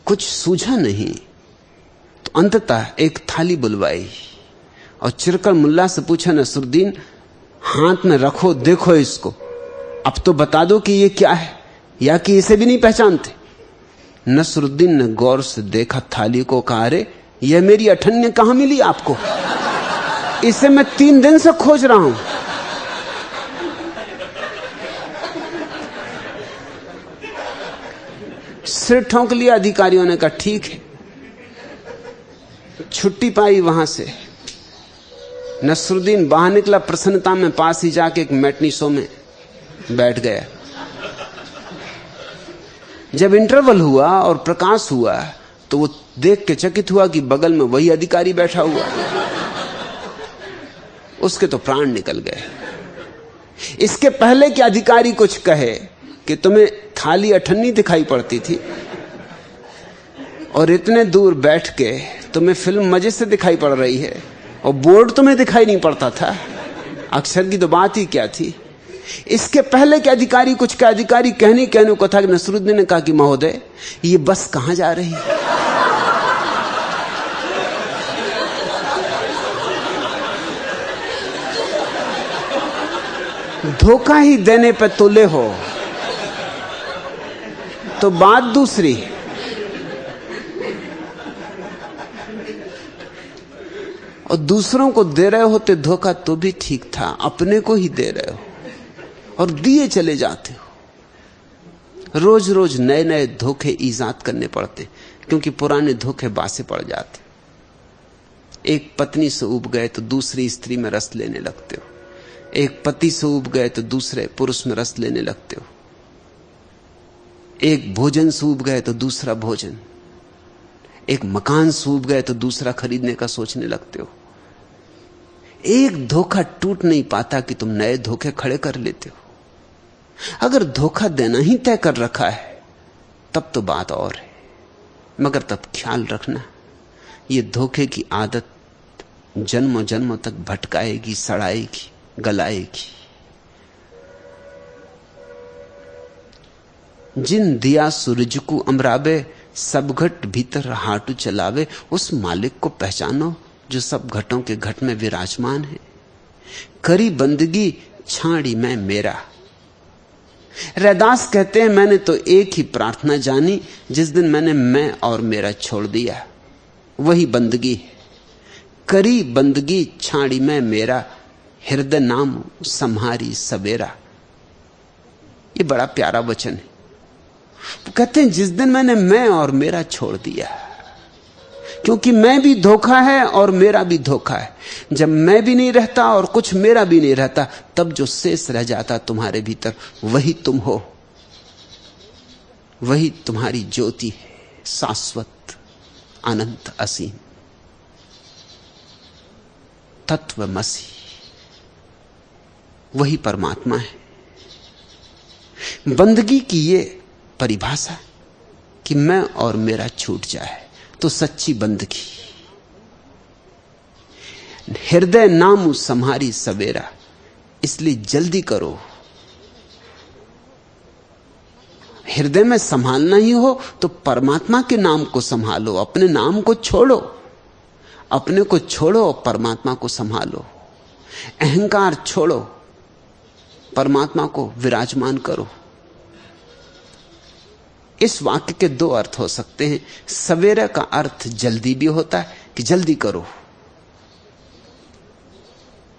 कुछ सूझा नहीं तो अंततः एक थाली बुलवाई और चिरकर मुल्ला से पूछा, नसरुद्दीन हाथ में रखो, देखो इसको, अब तो बता दो कि ये क्या है, या कि इसे भी नहीं पहचानते। नसरुद्दीन ने गौर से देखा थाली को, कहा, अरे यह मेरी अठन्य कहां मिली आपको? इसे मैं 3 दिन से खोज रहा हूं। सिर ठोंक लिया अधिकारियों ने, कहा ठीक है। छुट्टी पाई वहां से। नसरुद्दीन बाहर निकला प्रसन्नता में, पास ही जाके एक मैटनी शो में बैठ गया। जब इंटरवल हुआ और प्रकाश हुआ तो वो देख के चकित हुआ कि बगल में वही अधिकारी बैठा हुआ। उसके तो प्राण निकल गए। इसके पहले कि अधिकारी कुछ कहे कि तुम्हें थाली अठन्नी दिखाई पड़ती थी और इतने दूर बैठ के तुम्हें फिल्म मजे से दिखाई पड़ रही है और बोर्ड तुम्हें दिखाई नहीं पड़ता था, अक्षर की तो बात ही क्या थी। इसके पहले के अधिकारी कुछ का अधिकारी कहने को था कि नसरुद्दीन ने कहा कि महोदय ये बस कहां जा रही है। धोखा ही देने पे तुले हो तो बात दूसरी। और दूसरों को दे रहे होते धोखा तो भी ठीक था, अपने को ही दे रहे हो और दिए चले जाते हो। रोज रोज नए नए धोखे ईजाद करने पड़ते क्योंकि पुराने धोखे बासे पड़ जाते। एक पत्नी से उब गए तो दूसरी स्त्री में रस लेने लगते हो, एक पति से उब गए तो दूसरे पुरुष में रस लेने लगते हो, एक भोजन से उब गए तो दूसरा भोजन, एक मकान से उब गए तो दूसरा खरीदने का सोचने लगते हो। एक धोखा टूट नहीं पाता कि तुम नए धोखे खड़े कर लेते हो। अगर धोखा देना ही तय कर रखा है तब तो बात और है, मगर तब ख्याल रखना ये धोखे की आदत जन्मों जन्मों तक भटकाएगी, सड़ाएगी, गलाएगी। जिन दिया सूरज को अमराबे सब घट भीतर हाटू चलावे, उस मालिक को पहचानो जो सब घटों के घट में विराजमान है। करी बंदगी छाड़ी मैं मेरा। रैदास कहते हैं मैंने तो एक ही प्रार्थना जानी, जिस दिन मैंने मैं और मेरा छोड़ दिया वही बंदगी है। करी बंदगी छाड़ी मैं मेरा, हृदय नाम सम्हारी सवेरा। ये बड़ा प्यारा वचन है। वो कहते हैं जिस दिन मैंने मैं और मेरा छोड़ दिया, क्योंकि मैं भी धोखा है और मेरा भी धोखा है। जब मैं भी नहीं रहता और कुछ मेरा भी नहीं रहता, तब जो शेष रह जाता तुम्हारे भीतर वही तुम हो, वही तुम्हारी ज्योति है, शाश्वत अनंत असीम तत्वमसि, वही परमात्मा है। बंदगी की ये परिभाषा कि मैं और मेरा छूट जाए तो सच्ची बंदगी। हृदय नाम सम्हारी सवेरा, इसलिए जल्दी करो। हृदय में संभालना ही हो तो परमात्मा के नाम को संभालो, अपने नाम को छोड़ो, अपने को छोड़ो और परमात्मा को संभालो। अहंकार छोड़ो, परमात्मा को विराजमान करो। इस वाक्य के दो अर्थ हो सकते हैं। सवेरे का अर्थ जल्दी भी होता है कि जल्दी करो,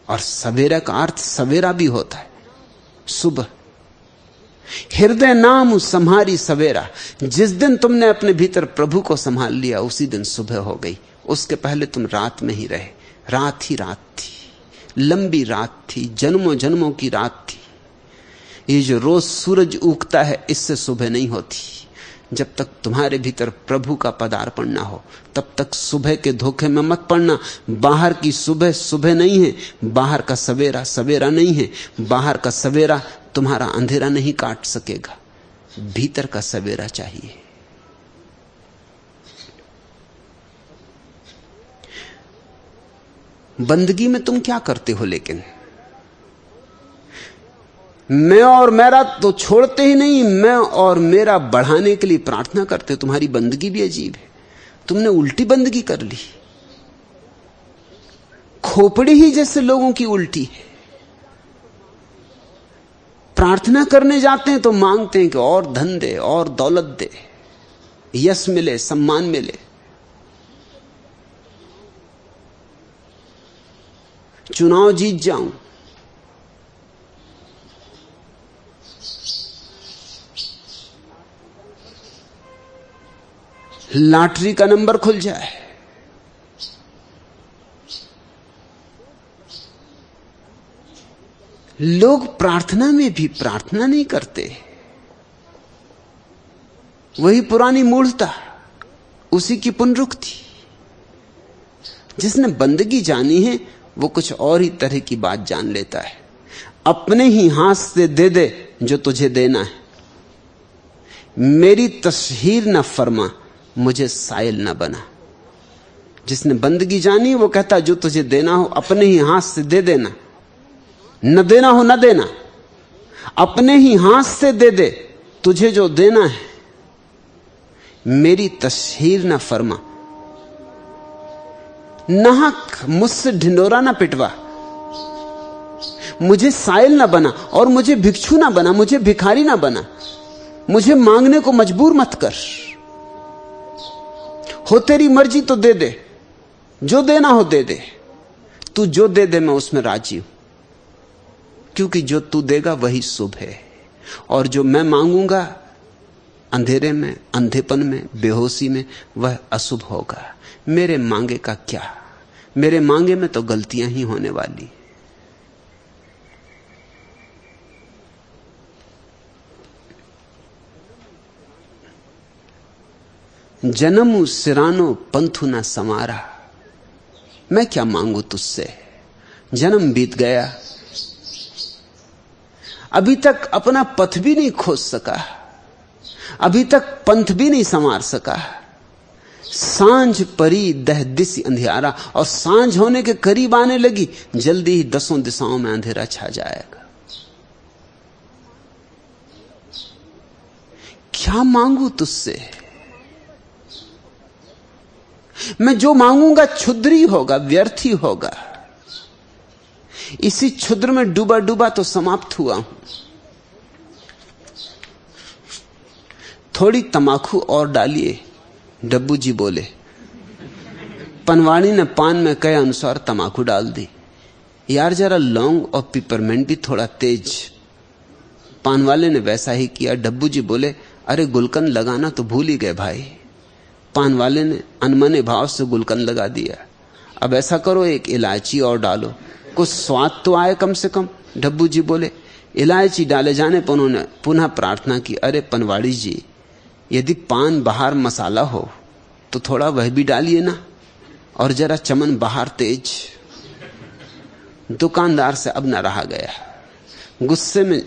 और सवेरे का अर्थ सवेरा भी होता है, सुबह। हृदय नाम संहारी सवेरा, जिस दिन तुमने अपने भीतर प्रभु को संभाल लिया उसी दिन सुबह हो गई। उसके पहले तुम रात में ही रहे। रात ही रात थी, लंबी रात थी, जन्मों जन्मों की रात थी। ये जो रोज सूरज उगता है इससे सुबह नहीं होती। जब तक तुम्हारे भीतर प्रभु का पदार्पण ना हो तब तक सुबह के धोखे में मत पड़ना। बाहर की सुबह सुबह नहीं है, बाहर का सवेरा सवेरा नहीं है। बाहर का सवेरा तुम्हारा अंधेरा नहीं काट सकेगा, भीतर का सवेरा चाहिए। बंदगी में तुम क्या करते हो? लेकिन मैं और मेरा तो छोड़ते ही नहीं, मैं और मेरा बढ़ाने के लिए प्रार्थना करते। तुम्हारी बंदगी भी अजीब है, तुमने उल्टी बंदगी कर ली। खोपड़ी ही जैसे लोगों की उल्टी है। प्रार्थना करने जाते हैं तो मांगते हैं कि और धन दे, और दौलत दे, यश मिले, सम्मान मिले। चुनाव जीत जाऊं, लॉटरी का नंबर खुल जाए। लोग प्रार्थना में भी प्रार्थना नहीं करते। वही पुरानी मूढ़ता, उसी की पुनरुक्ति। जिसने बंदगी जानी है वो कुछ और ही तरह की बात जान लेता है। अपने ही हाथ से दे दे जो तुझे देना है। मेरी तस्हीर न फरमा, मुझे साइल न बना। जिसने बंदगी जानी वो कहता जो तुझे देना हो अपने ही हाथ से दे देना, न देना हो न देना, अपने ही हाथ से दे दे तुझे जो देना है। मेरी तस्हीर न फरमा, नाहक मुझसे ढिंडोरा न पिटवा, मुझे साइल न बना और मुझे भिक्षु न बना, मुझे भिखारी न बना, मुझे मांगने को मजबूर मत कर। हो तेरी मर्जी तो दे दे, जो देना हो दे दे, तू जो दे दे मैं उसमें राजी हूं, क्योंकि जो तू देगा वही शुभ है और जो मैं मांगूंगा अंधेरे में, अंधेपन में, बेहोशी में, वह अशुभ होगा। मेरे मांगे का क्या, मेरे मांगे में तो गलतियां ही होने वाली। जन्मु सिरानो पंथु न समारा, मैं क्या मांगू तुझसे, जन्म बीत गया, अभी तक अपना पथ भी नहीं खोज सका, अभी तक पंथ भी नहीं संवार सका। सांझ परी दह दिस अंधियारा, और सांझ होने के करीब आने लगी, जल्दी ही 10 दिशाओं में अंधेरा छा जाएगा। क्या मांगू तुझसे, मैं जो मांगूंगा क्षुद्र ही होगा, व्यर्थ ही होगा। इसी क्षुद्र में डूबा डूबा तो समाप्त हुआ हूं। थोड़ी तमाकू और डालिए, डब्बू जी बोले। पनवाणी ने पान में कहे अनुसार तमाकू डाल दी। यार जरा लौंग और पिपरमेंट भी थोड़ा तेज। पान वाले ने वैसा ही किया। डब्बू जी बोले, अरे गुलकंद लगाना तो भूल ही गए भाई। पान वाले ने अनमने भाव से गुलकंद लगा दिया। अब ऐसा करो, एक इलायची और डालो, कुछ स्वाद तो आए कम से कम। डब्बू जी बोले। इलायची डाले जाने पर उन्होंने पुनः प्रार्थना की, अरे पनवाड़ी जी, यदि पान बाहर मसाला हो तो थोड़ा वह भी डालिए ना, और जरा चमन बाहर तेज। दुकानदार से अब न रहा गया, गुस्से में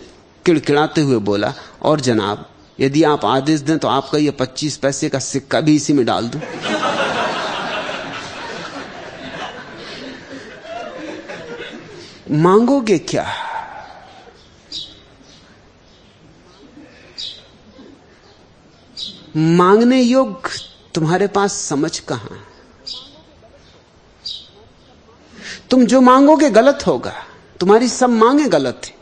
किड़किड़ाते हुए बोला, और जनाब यदि आप आदेश दें तो आपका ये 25 पैसे का सिक्का भी इसी में डाल दूं। मांगोगे क्या? मांगने योग्य तुम्हारे पास समझ कहां? तुम जो मांगोगे गलत होगा, तुम्हारी सब मांगे गलत है,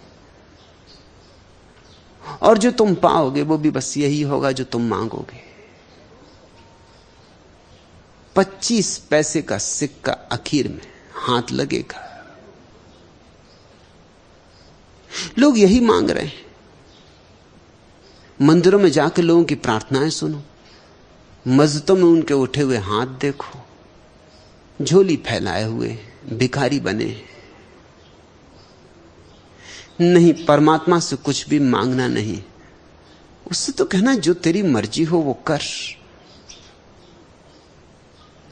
और जो तुम पाओगे वो भी बस यही होगा जो तुम मांगोगे। 25 पैसे का सिक्का आखिर में हाथ लगेगा। लोग यही मांग रहे हैं। मंदिरों में जाकर लोगों की प्रार्थनाएं सुनो, मस्जिदों में उनके उठे हुए हाथ देखो, झोली फैलाए हुए भिखारी बने। नहीं, परमात्मा से कुछ भी मांगना नहीं, उससे तो कहना जो तेरी मर्जी हो वो कर,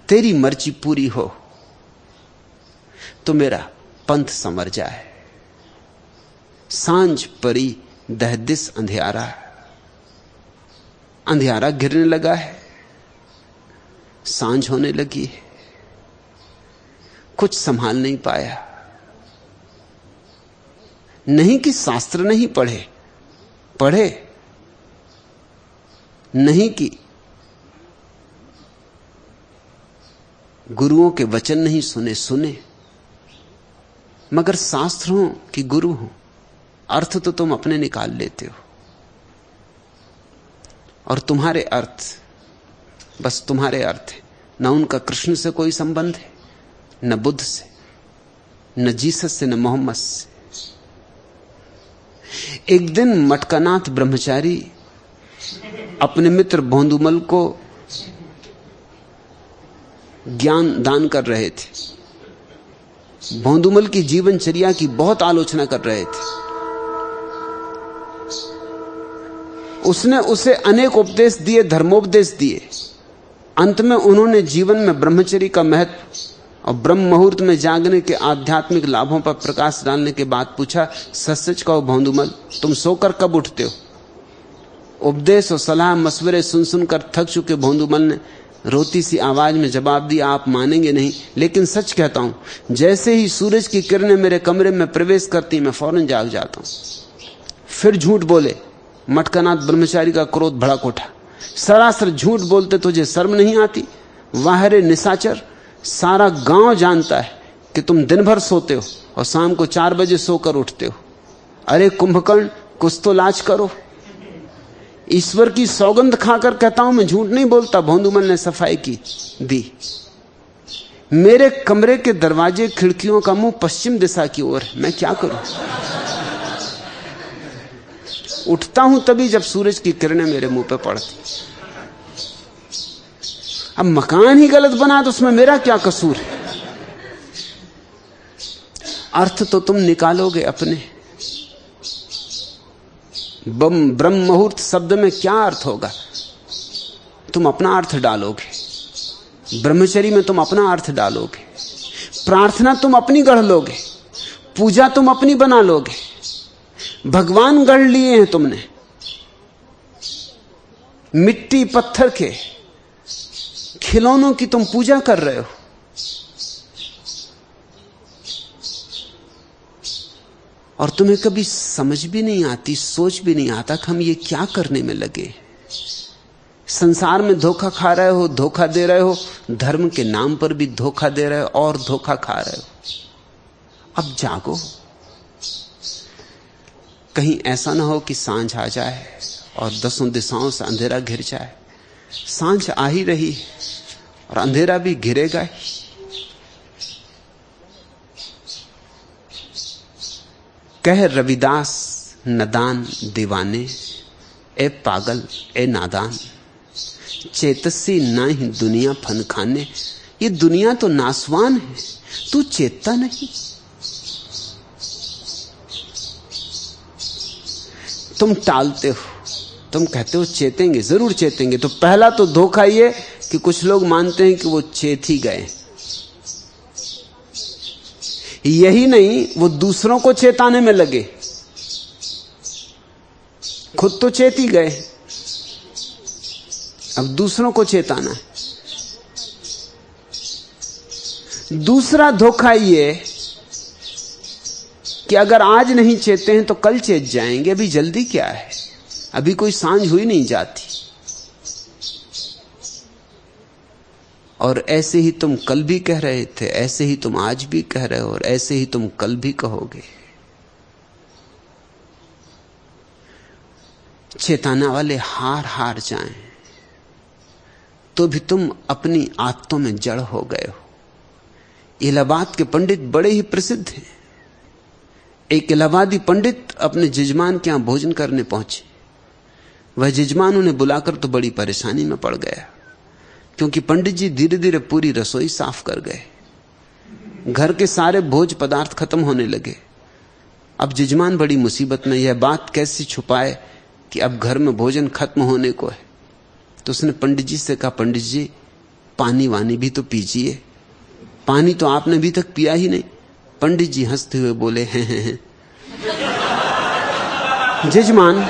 तेरी मर्जी पूरी हो तो मेरा पंथ संवर जाए। सांझ परी दहदिस अंधियारा, अंधियारा गिरने लगा है, सांझ होने लगी है, कुछ संभाल नहीं पाया। नहीं कि शास्त्र नहीं पढ़े, पढ़े, नहीं कि गुरुओं के वचन नहीं सुने, सुने, मगर शास्त्रों की गुरु हो, अर्थ तो तुम अपने निकाल लेते हो, और तुम्हारे अर्थ बस तुम्हारे अर्थ है। न उनका कृष्ण से कोई संबंध है, न बुद्ध से, न जीसस से, न मोहम्मद से। एक दिन मटकानाथ ब्रह्मचारी अपने मित्र भोंदुमल को ज्ञान दान कर रहे थे। भोंदुमल की जीवनचर्या की बहुत आलोचना कर रहे थे। उसने उसे अनेक उपदेश दिए, धर्मोपदेश दिए। अंत में उन्होंने जीवन में ब्रह्मचर्य का महत्व और ब्रह्म मुहूर्त में जागने के आध्यात्मिक लाभों पर प्रकाश डालने के बाद पूछा, सच सच कहो भौंदूमल, तुम सोकर कब उठते हो? उपदेश और सलाह मशवरे सुन सुनकर थक चुके भौंदूमल ने रोती सी आवाज में जवाब दिया, आप मानेंगे नहीं लेकिन सच कहता हूं, जैसे ही सूरज की किरणें मेरे कमरे में प्रवेश करती मैं फौरन जाग जाता हूं। फिर झूठ बोले। मटकानाथ ब्रह्मचारी का क्रोध भड़क उठा। सरासर झूठ बोलते तुझे शर्म नहीं आती? वाहरे निशाचर, सारा गांव जानता है कि तुम दिन भर सोते हो और शाम को 4 बजे सोकर उठते हो। अरे कुंभकर्ण, कुछ तो लाज करो। ईश्वर की सौगंध खाकर कहता हूं मैं झूठ नहीं बोलता। भौंदूमल ने सफाई की दी। मेरे कमरे के दरवाजे खिड़कियों का मुंह पश्चिम दिशा की ओर है, मैं क्या करूं? उठता हूं तभी जब सूरज की किरणें मेरे मुंह पे पड़ती। अब मकान ही गलत बना तो उसमें मेरा क्या कसूर है? अर्थ तो तुम निकालोगे अपने। ब्रह्म मुहूर्त शब्द में क्या अर्थ होगा? तुम अपना अर्थ डालोगे। ब्रह्मचर्य में तुम अपना अर्थ डालोगे। प्रार्थना तुम अपनी गढ़ लोगे। पूजा तुम अपनी बना लोगे। भगवान गढ़ लिए हैं तुमने, मिट्टी पत्थर के खिलौनों की तुम पूजा कर रहे हो। और तुम्हें कभी समझ भी नहीं आती, सोच भी नहीं आता कि हम ये क्या करने में लगे। संसार में धोखा खा रहे हो, धोखा दे रहे हो, धर्म के नाम पर भी धोखा दे रहे हो और धोखा खा रहे हो। अब जागो। कहीं ऐसा ना हो कि सांझ आ जाए और 10 दिशाओं से अंधेरा घिर जाए। सांझ आ ही रही और अंधेरा भी घिरेगा ही। कह रविदास नदान दीवाने, ए पागल ए नादान, चेतसी ना ही दुनिया फन खाने। ये दुनिया तो नासवान है, तू चेतता नहीं। तुम टालते हो, तुम कहते हो चेतेंगे, जरूर चेतेंगे। तो पहला तो धोखा ये कि कुछ लोग मानते हैं कि वो चेत ही गए। यही नहीं, वो दूसरों को चेताने में लगे। खुद तो चेत ही गए, अब दूसरों को चेताना है। दूसरा धोखा ये कि अगर आज नहीं चेते हैं तो कल चेत जाएंगे। अभी जल्दी क्या है? अभी कोई सांझ हुई नहीं जाती। और ऐसे ही तुम कल भी कह रहे थे, ऐसे ही तुम आज भी कह रहे हो और ऐसे ही तुम कल भी कहोगे। चेताना वाले हार जाएं तो भी तुम अपनी आदतों में जड़ हो गए हो। इलाहाबाद के पंडित बड़े ही प्रसिद्ध हैं। एक इलाहाबादी पंडित अपने जजमान के यहां भोजन करने पहुंचे। वह जजमान उन्हें बुलाकर तो बड़ी परेशानी में पड़ गया, क्योंकि पंडित जी धीरे धीरे पूरी रसोई साफ कर गए। घर के सारे भोज पदार्थ खत्म होने लगे। अब जजमान बड़ी मुसीबत में, यह बात कैसे छुपाए कि अब घर में भोजन खत्म होने को है। तो उसने पंडित जी से कहा, पंडित जी पानी वानी भी तो पीजिए, पानी तो आपने अभी तक पिया ही नहीं। पंडित जी हंसते हुए बोले, हैं। जजमान,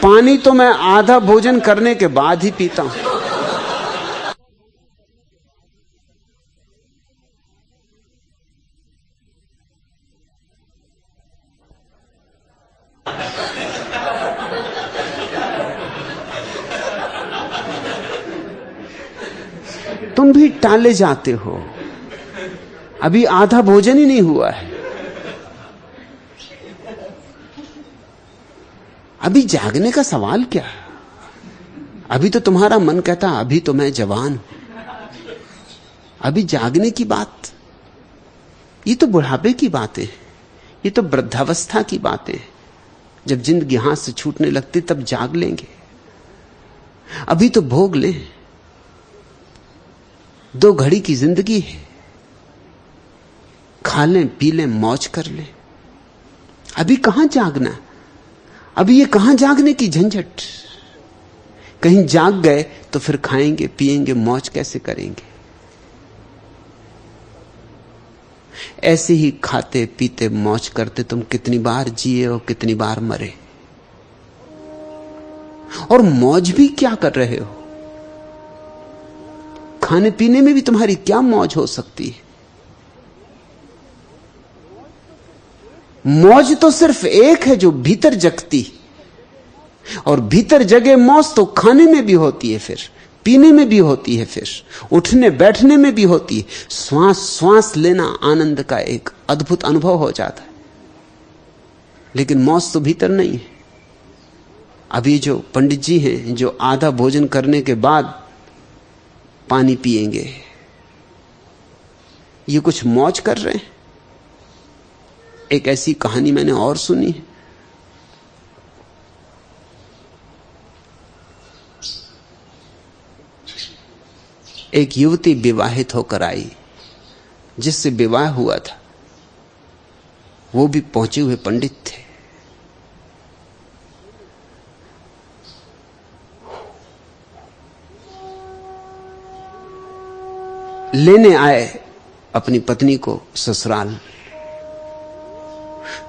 पानी तो मैं आधा भोजन करने के बाद ही पीता हूं। तुम भी टाले जाते हो, अभी आधा भोजन ही नहीं हुआ है। अभी जागने का सवाल क्या? अभी तो तुम्हारा मन कहता अभी तो मैं जवान हूं। अभी जागने की बात, ये तो बुढ़ापे की बातें हैं, ये तो वृद्धावस्था की बातें हैं। जब जिंदगी हाथ से छूटने लगती तब जाग लेंगे। अभी तो भोग लें, 2 घड़ी की जिंदगी है, खा लें पी लें मौज कर लें। अभी कहां जागना? अभी ये कहां जागने की झंझट? कहीं जाग गए तो फिर खाएंगे पिएंगे मौज कैसे करेंगे? ऐसे ही खाते पीते मौज करते तुम कितनी बार जिए और कितनी बार मरे। और मौज भी क्या कर रहे हो? खाने पीने में भी तुम्हारी क्या मौज हो सकती है? मौज तो सिर्फ एक है जो भीतर जगती, और भीतर जगे मौज तो खाने में भी होती है, फिर पीने में भी होती है, फिर उठने बैठने में भी होती है। श्वास श्वास लेना आनंद का एक अद्भुत अनुभव हो जाता है। लेकिन मौज तो भीतर नहीं है। अभी जो पंडित जी हैं जो आधा भोजन करने के बाद पानी पिएंगे, ये कुछ मौज कर रहे हैं? एक ऐसी कहानी मैंने और सुनी है। एक युवती विवाहित होकर आई, जिससे विवाह हुआ था वो भी पहुंचे हुए पंडित थे। लेने आए अपनी पत्नी को ससुराल,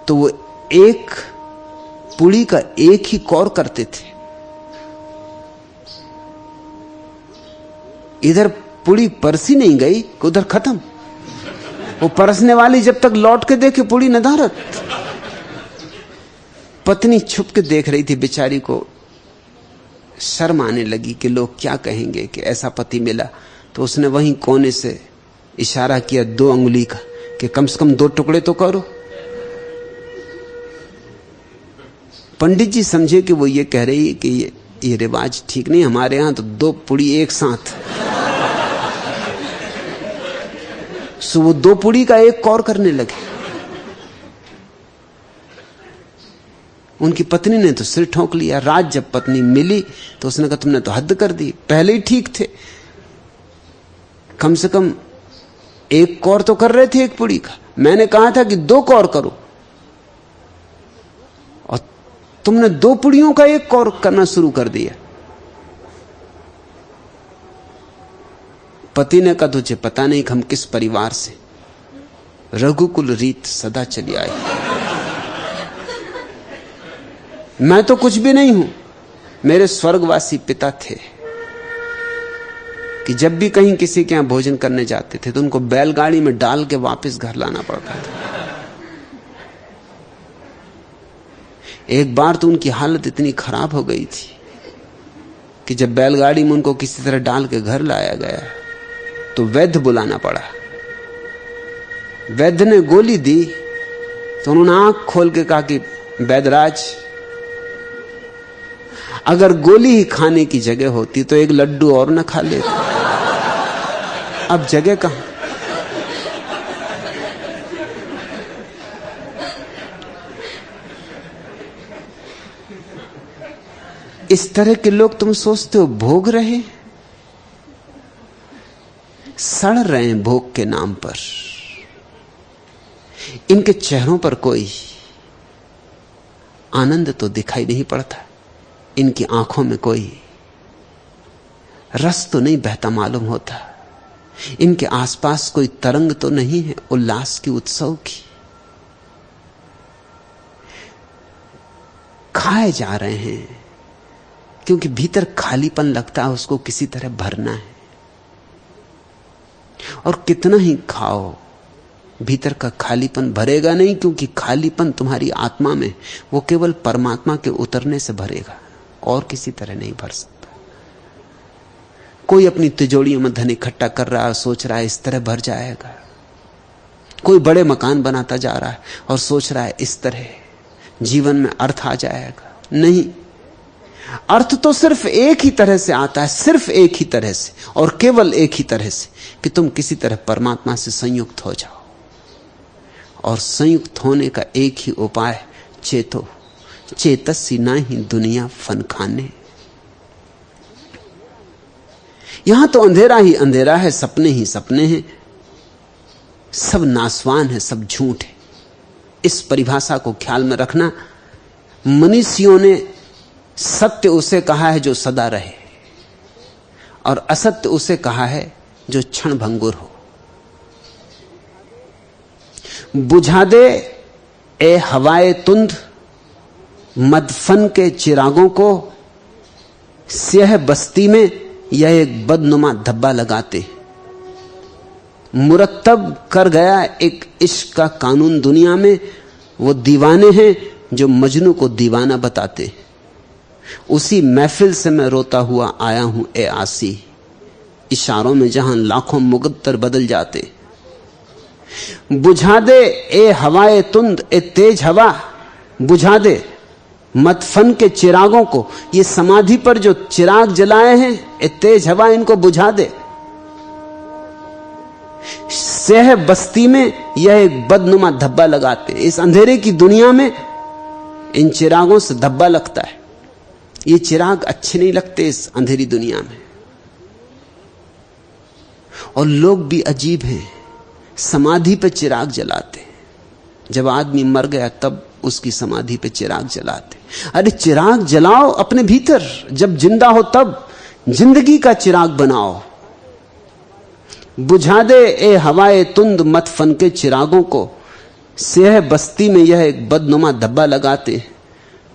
तो वो एक पुड़ी का एक ही कौर करते थे। इधर पुड़ी परसी नहीं गई कि उधर खत्म। वो परसने वाली जब तक लौट के देखे पुड़ी नदारत। पत्नी छुप के देख रही थी, बेचारी को शर्म आने लगी कि लोग क्या कहेंगे कि ऐसा पति मिला। तो उसने वहीं कोने से इशारा किया 2 अंगुली का कि कम से कम 2 टुकड़े तो करो। पंडित जी समझे कि वो ये कह रही है कि ये रिवाज ठीक नहीं, हमारे यहां तो 2 पुड़ी एक साथ। सो वो 2 पुड़ी का एक कौर करने लगे। उनकी पत्नी ने तो सिर ठोंक लिया। रात जब पत्नी मिली तो उसने कहा तुमने तो हद कर दी, पहले ही ठीक थे, कम से कम एक कौर तो कर रहे थे एक पुड़ी का। मैंने कहा था कि 2 कौर करो और तुमने 2 पुड़ियों का एक कौर करना शुरू कर दिया। पति ने कहा तुझे पता नहीं कि हम किस परिवार से, रघुकुल रीत सदा चली आई। मैं तो कुछ भी नहीं हूं, मेरे स्वर्गवासी पिता थे कि जब भी कहीं किसी के यहां भोजन करने जाते थे तो उनको बैलगाड़ी में डाल के वापस घर लाना पड़ता था। एक बार तो उनकी हालत इतनी खराब हो गई थी कि जब बैलगाड़ी में उनको किसी तरह डाल के घर लाया गया तो वैद्य बुलाना पड़ा। वैद्य ने गोली दी तो उन्होंने आंख खोल के कहा कि वैद्यराज, अगर गोली ही खाने की जगह होती तो एक लड्डू और न खा लेते। अब जगह कहां? इस तरह के लोग तुम सोचते हो भोग रहे, सड़ रहे हैं भोग के नाम पर। इनके चेहरों पर कोई आनंद तो दिखाई नहीं पड़ता, इनकी आंखों में कोई रस तो नहीं बहता मालूम होता, इनके आसपास कोई तरंग तो नहीं है उल्लास की, उत्सव की। खाए जा रहे हैं क्योंकि भीतर खालीपन लगता है, उसको किसी तरह भरना है। और कितना ही खाओ भीतर का खालीपन भरेगा नहीं, क्योंकि खालीपन तुम्हारी आत्मा में, वो केवल परमात्मा के उतरने से भरेगा और किसी तरह नहीं भर सकता। कोई अपनी तिजोरियों में धन इकट्ठा कर रहा है, सोच रहा है इस तरह भर जाएगा। कोई बड़े मकान बनाता जा रहा है और सोच रहा है इस तरह जीवन में अर्थ आ जाएगा। नहीं, अर्थ तो सिर्फ एक ही तरह से आता है, सिर्फ एक ही तरह से और केवल एक ही तरह से, कि तुम किसी तरह परमात्मा से संयुक्त हो जाओ। और संयुक्त होने का एक ही उपाय, चेतो चेतसी नाही दुनिया फन खाने। यहां तो अंधेरा ही अंधेरा है, सपने ही सपने हैं, सब नासवान है, सब झूठ है। इस परिभाषा को ख्याल में रखना। मनीषियों ने सत्य उसे कहा है जो सदा रहे, और असत्य उसे कहा है जो क्षण भंगुर हो। बुझा दे ए हवाए तुंद मदफन के चिरागों को, स्यह बस्ती में यह एक बदनुमा धब्बा लगाते। मुरत्तब कर गया एक इश्क का कानून दुनिया में, वो दीवाने हैं जो मजनू को दीवाना बताते। उसी महफिल से मैं रोता हुआ आया हूं ए आसी, इशारों में जहां लाखों मुकद्दर बदल जाते। बुझा दे ए हवाए तुंद, ए तेज हवा, बुझा दे मदफन के चिरागों को। ये समाधि पर जो चिराग जलाए हैं, ए तेज हवा, इनको बुझा दे। सह बस्ती में यह एक बदनुमा धब्बा लगाते। इस अंधेरे की दुनिया में इन चिरागों से धब्बा लगता है। ये चिराग अच्छे नहीं लगते इस अंधेरी दुनिया में। और लोग भी अजीब हैं, समाधि पे चिराग जलाते। जब आदमी मर गया तब उसकी समाधि पे चिराग जलाते। अरे चिराग जलाओ अपने भीतर, जब जिंदा हो तब जिंदगी का चिराग बनाओ। बुझा दे ए हवाए तुंद मदफन के चिरागों को, सेह बस्ती में यह एक बदनुमा धब्बा लगाते।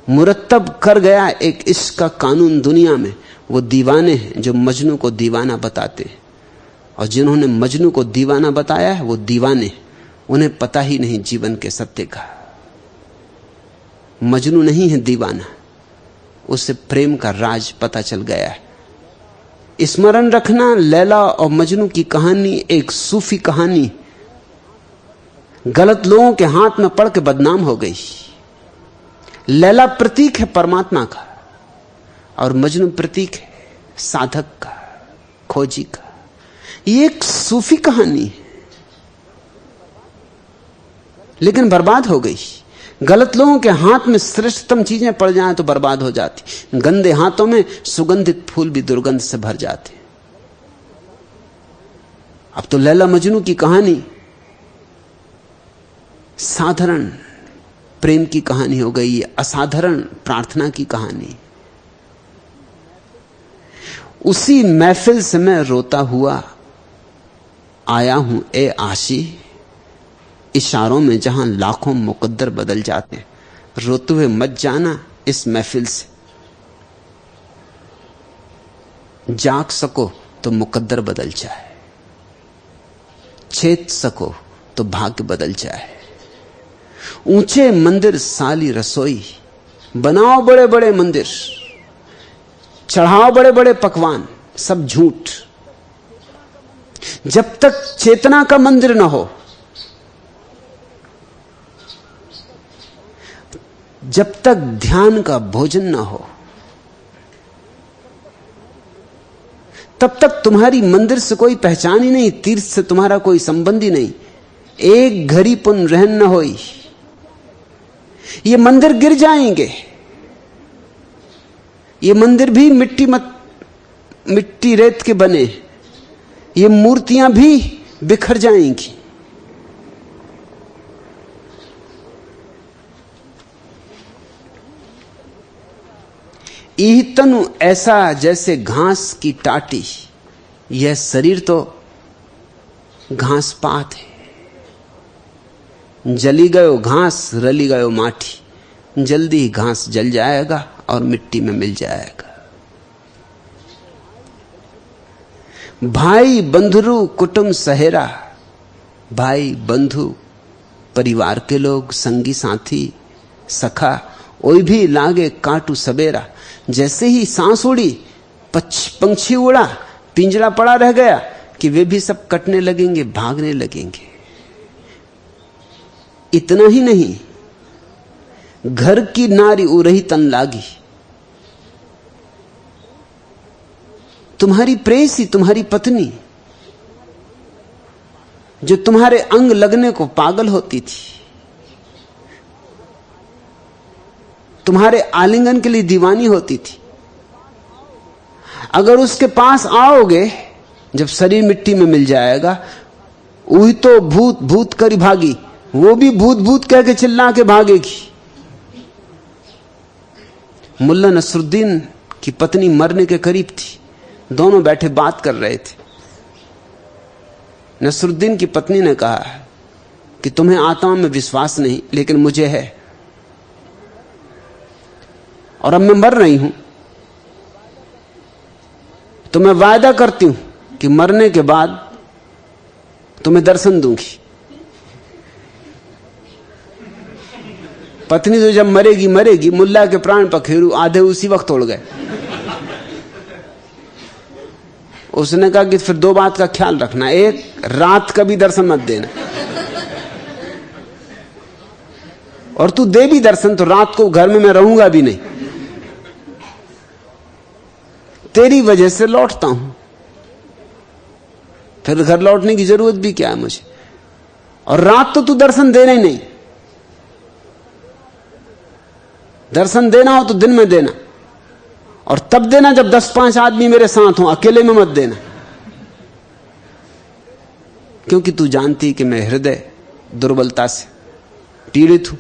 मुरत्तब कर गया एक इश्क का कानून दुनिया में, वो दीवाने हैं जो मजनू को दीवाना बताते। और जिन्होंने मजनू को दीवाना बताया है वो दीवाने, उन्हें पता ही नहीं जीवन के सत्य का। मजनू नहीं है दीवाना, उसे प्रेम का राज पता चल गया है। स्मरण रखना, लैला और मजनू की कहानी एक सूफी कहानी गलत लोगों के हाथ में पड़ के बदनाम हो गई। लैला प्रतीक है परमात्मा का और मजनू प्रतीक है साधक का, खोजी का। ये एक सूफी कहानी है, लेकिन बर्बाद हो गई। गलत लोगों के हाथ में श्रेष्ठतम चीजें पड़ जाएं तो बर्बाद हो जाती। गंदे हाथों में सुगंधित फूल भी दुर्गंध से भर जाते। अब तो लैला मजनू की कहानी साधारण प्रेम की कहानी हो गई है, असाधारण प्रार्थना की कहानी। उसी महफिल से मैं रोता हुआ आया हूं ए आशी, इशारों में जहां लाखों मुकद्दर बदल जाते। रोते हुए मत जाना इस महफिल से, जाग सको तो मुकद्दर बदल जाए, छेद सको तो भाग्य बदल जाए। ऊंचे मंदिर साली रसोई, बनाओ बड़े बड़े मंदिर, चढ़ाओ बड़े बड़े पकवान, सब झूठ। जब तक चेतना का मंदिर ना हो, जब तक ध्यान का भोजन ना हो, तब तक तुम्हारी मंदिर से कोई पहचान ही नहीं, तीर्थ से तुम्हारा कोई संबंध ही नहीं। एक घड़ी पुन रहन न होई, ये मंदिर गिर जाएंगे। ये मंदिर भी मिट्टी रेत के बने, ये मूर्तियां भी बिखर जाएंगी। यह तनु ऐसा जैसे घास की टाटी, यह शरीर तो घास पात है। जली गयो घास, रली गयो माटी, जल्दी घास जल जाएगा और मिट्टी में मिल जाएगा। भाई बंधुरु कुटुंब सहेरा, भाई बंधु परिवार के लोग, संगी साथी सखा, ओई भी लागे काटू सबेरा। जैसे ही सांस उड़ी, पंछी उड़ा, पिंजरा पड़ा रह गया कि वे भी सब कटने लगेंगे, भागने लगेंगे। इतना ही नहीं, घर की नारी उरही तन लागी। तुम्हारी प्रेयसी, तुम्हारी पत्नी, जो तुम्हारे अंग लगने को पागल होती थी, तुम्हारे आलिंगन के लिए दीवानी होती थी, अगर उसके पास आओगे जब शरीर मिट्टी में मिल जाएगा, वही तो भूत भूत करी भागी, वो भी भूत भूत कह के चिल्ला के भागेगी। मुल्ला नसरुद्दीन की पत्नी मरने के करीब थी, दोनों बैठे बात कर रहे थे। नसरुद्दीन की पत्नी ने कहा कि तुम्हें आत्मा में विश्वास नहीं, लेकिन मुझे है, और अब मैं मर रही हूं, तो मैं वायदा करती हूं कि मरने के बाद तुम्हें दर्शन दूंगी। पत्नी तो जब मरेगी मरेगी, मुल्ला के प्राण पखेरु आधे उसी वक्त उड़ गए। उसने कहा कि फिर दो बात का ख्याल रखना, एक, रात का भी दर्शन मत देना, और तू दे भी दर्शन तो रात को घर में मैं रहूंगा भी नहीं, तेरी वजह से लौटता हूं, फिर घर लौटने की जरूरत भी क्या है मुझे, और रात तो तू दर्शन देना ही नहीं, दर्शन देना हो तो दिन में देना, और तब देना जब 10-5 आदमी मेरे साथ हो, अकेले में मत देना, क्योंकि तू जानती कि मैं हृदय दुर्बलता से पीड़ित हूं।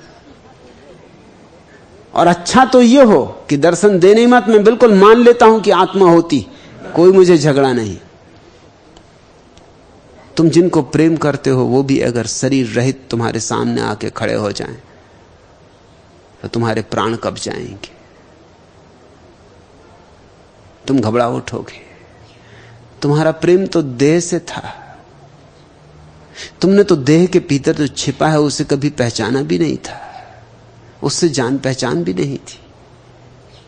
और अच्छा तो यह हो कि दर्शन देने मत, मैं बिल्कुल मान लेता हूं कि आत्मा होती, कोई मुझे झगड़ा नहीं। तुम जिनको प्रेम करते हो वो भी अगर शरीर रहित तुम्हारे सामने आके खड़े हो जाएं तो तुम्हारे प्राण कब जाएंगे, तुम घबरा उठोगे। तुम्हारा प्रेम तो देह से था, तुमने तो देह के भीतर जो छिपा है उसे कभी पहचाना भी नहीं था, उससे जान पहचान भी नहीं थी।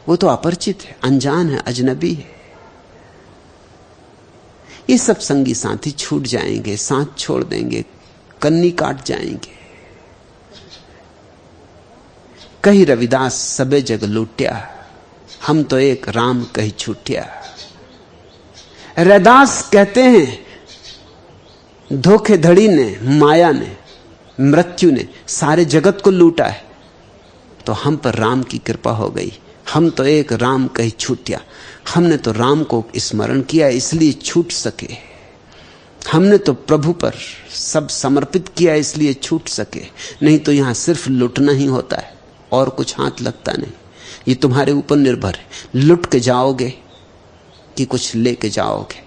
वो तो अपरिचित है, अनजान है, अजनबी है। ये सब संगी साथी छूट जाएंगे, साथ छोड़ देंगे, कन्नी काट जाएंगे। कही रविदास सबे जग लूटिया, हम तो एक राम कही छूटिया। रैदास कहते हैं धोखेधड़ी ने, माया ने, मृत्यु ने सारे जगत को लूटा है, तो हम पर राम की कृपा हो गई, हम तो एक राम कही छूटिया। हमने तो राम को स्मरण किया इसलिए छूट सके, हमने तो प्रभु पर सब समर्पित किया इसलिए छूट सके, नहीं तो यहां सिर्फ लुटना ही होता है और कुछ हाथ लगता नहीं। ये तुम्हारे ऊपर निर्भर है, लुट के जाओगे कि कुछ लेके जाओगे,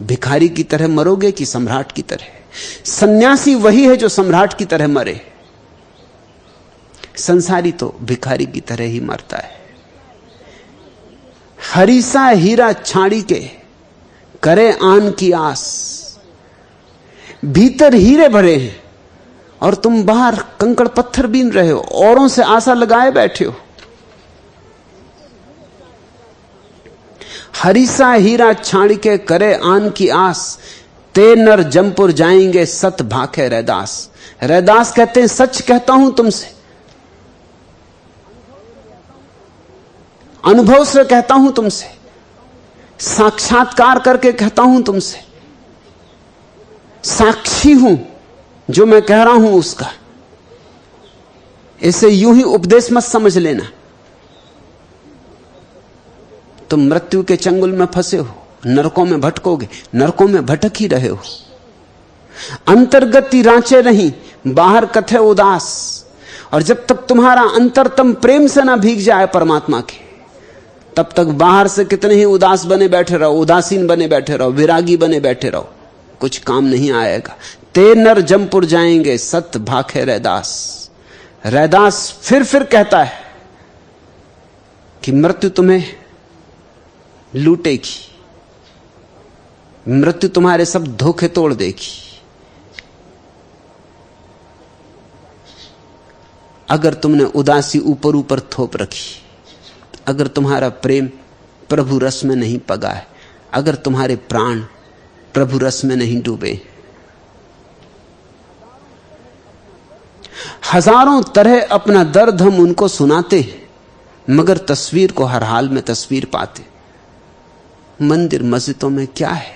भिखारी की तरह मरोगे कि सम्राट की तरह। सन्यासी वही है जो सम्राट की तरह मरे, संसारी तो भिखारी की तरह ही मरता है। हरीसा हीरा छाड़ी के करे आन की आस, भीतर हीरे भरे हैं और तुम बाहर कंकड़ पत्थर बीन रहे हो, औरों से आशा लगाए बैठे हो। हरीसा हीरा छाड़ी के करे आन की आस, ते नर जमपुर जाएंगे सत भाखे रैदास। रैदास कहते हैं सच कहता हूं तुमसे, अनुभव से कहता हूं तुमसे, साक्षात्कार करके कहता हूं तुमसे, साक्षी हूं जो मैं कह रहा हूं उसका। इसे यूं ही उपदेश मत समझ लेना। तुम मृत्यु के चंगुल में फंसे हो, नरकों में भटकोगे, नरकों में भटक ही रहे हो। अंतर्गति रांचे नहीं, बाहर कथे उदास। और जब तक तुम्हारा अंतरतम प्रेम से ना भीग जाए परमात्मा के, तब तक बाहर से कितने ही उदास बने बैठे रहो, उदासीन बने बैठे रहो, विरागी बने बैठे रहो, कुछ काम नहीं आएगा। ते नर जमपुर जाएंगे सत भाखे रैदास। रैदास फिर कहता है कि मृत्यु तुम्हें लूटेगी, मृत्यु तुम्हारे सब धोखे तोड़ देगी। अगर तुमने उदासी ऊपर ऊपर थोप रखी, अगर तुम्हारा प्रेम प्रभु रस में नहीं पगा है, अगर तुम्हारे प्राण प्रभु रस में नहीं डूबे। हजारों तरह अपना दर्द हम उनको सुनाते हैं, मगर तस्वीर को हर हाल में तस्वीर पाते। मंदिर मस्जिदों में क्या है,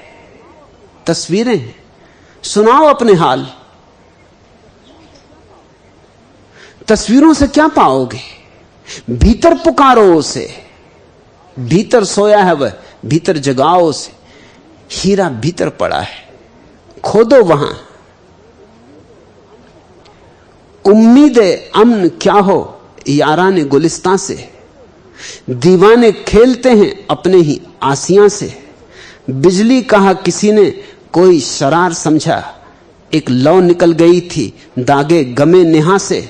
तस्वीरें हैं। सुनाओ अपने हाल, तस्वीरों से क्या पाओगे? भीतर पुकारो उसे, भीतर सोया है वह, भीतर जगाओ उसे। हीरा भीतर पड़ा है, खोदो वहां। उम्मीदे अमन क्या हो याराने गुलिस्तां से, दीवाने खेलते हैं अपने ही आसियां से। बिजली कहा किसी ने कोई शरार समझा, एक लौ निकल गई थी दागे गमे नेहा से,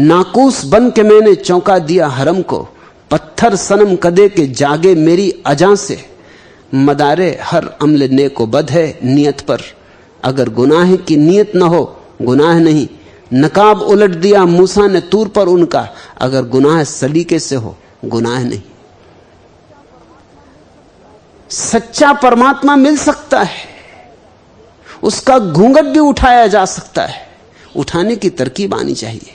नाकूस बन के मैंने चौंका दिया हरम को, पत्थर सनम कदे के जागे मेरी अजा से, मदारे हर अम्ल ने को बद है नियत पर, अगर गुनाह की नियत न हो गुनाह नहीं, नकाब उलट दिया मूसा ने तूर पर उनका, अगर गुनाह सलीके से हो गुनाह नहीं। सच्चा परमात्मा मिल सकता है, उसका घूंघट भी उठाया जा सकता है, उठाने की तरकीब आनी चाहिए।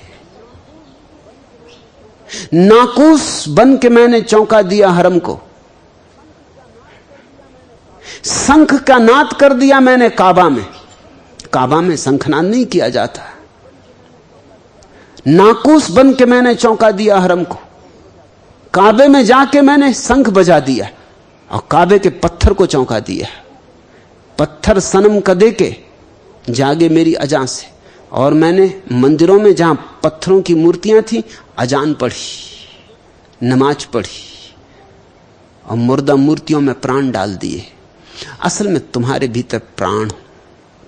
नाकूस बन के मैंने चौंका दिया हरम को, शंख का नाद कर दिया मैंने काबा में। काबा में शंखनाद नहीं किया जाता। नाकूस बन के मैंने चौंका दिया हरम को, काबे में जाके मैंने शंख बजा दिया और काबे के पत्थर को चौंका दिया। पत्थर सनम कदे के जागे मेरी अजान से, और मैंने मंदिरों में जहां पत्थरों की मूर्तियां थी अजान पढ़ी, नमाज पढ़ी और मुर्दा मूर्तियों में प्राण डाल दिए। असल में तुम्हारे भीतर प्राण हो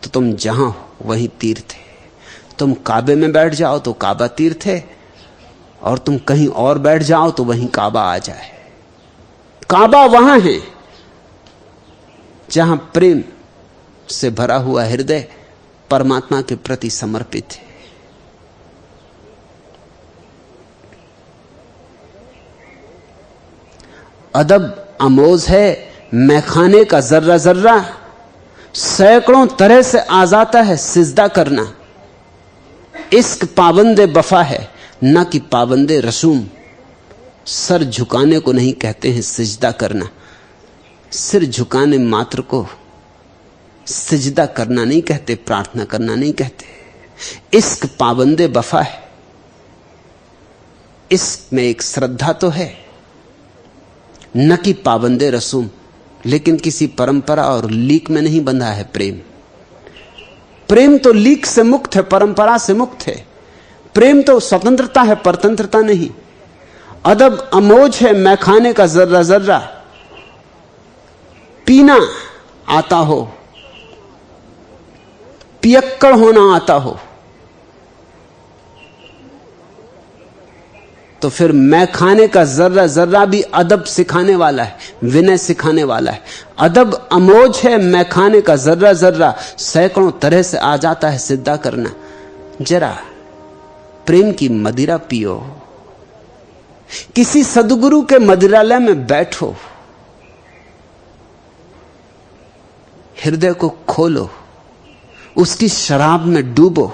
तो तुम जहां हो वहीं तीर्थ है। तुम काबे में बैठ जाओ तो काबा तीर्थ है, और तुम कहीं और बैठ जाओ तो वहीं काबा आ जाए। काबा वहां है जहां प्रेम से भरा हुआ हृदय परमात्मा के प्रति समर्पित है। अदब अमोज है मैखाने का जर्रा जर्रा, सैकड़ों तरह से आ जाता है सिजदा करना। इश्क पाबंदे बफा है ना कि पाबंदे रसूम, सर झुकाने को नहीं कहते हैं सिजदा करना। सिर झुकाने मात्र को सिजदा करना नहीं कहते, प्रार्थना करना नहीं कहते। इश्क पाबंदे बफा है, इश्क में एक श्रद्धा तो है, न कि पाबंदे रसूम। लेकिन किसी परंपरा और लीक में नहीं बंधा है प्रेम। प्रेम तो लीक से मुक्त है, परंपरा से मुक्त है। प्रेम तो स्वतंत्रता है, परतंत्रता नहीं। अदब अमोज है मैखाने का जर्रा जर्रा, पीना आता हो, पियक्कड़ होना आता हो, तो फिर मैखाने का जर्रा जर्रा भी अदब सिखाने वाला है, विनय सिखाने वाला है। अदब अमोज है मैखाने का जर्रा जर्रा, सैकड़ों तरह से आ जाता है सिद्धा करना। जरा प्रेम की मदिरा पियो, किसी सदगुरु के मदिरालय में बैठो, हृदय को खोलो, उसकी शराब में डूबो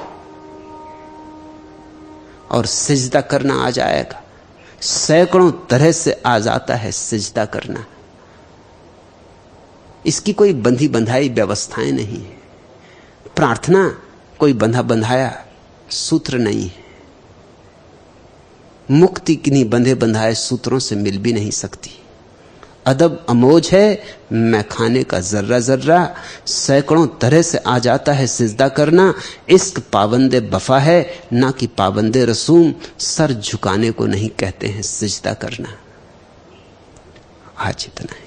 और सिजदा करना आ जाएगा। सैकड़ों तरह से आ जाता है सिजदा करना। इसकी कोई बंधी बंधाई व्यवस्थाएं नहीं है। प्रार्थना कोई बंधा बंधाया सूत्र नहीं है। मुक्ति किन्हीं बंधे बंधाए सूत्रों से मिल भी नहीं सकती। अदब अमोज है मैखाने का जर्रा जर्रा, सैकड़ों तरह से आ जाता है सिजदा करना। इश्क पाबंदे बफा है ना कि पाबंदे रसूम, सर झुकाने को नहीं कहते हैं सिजदा करना। आज इतना है।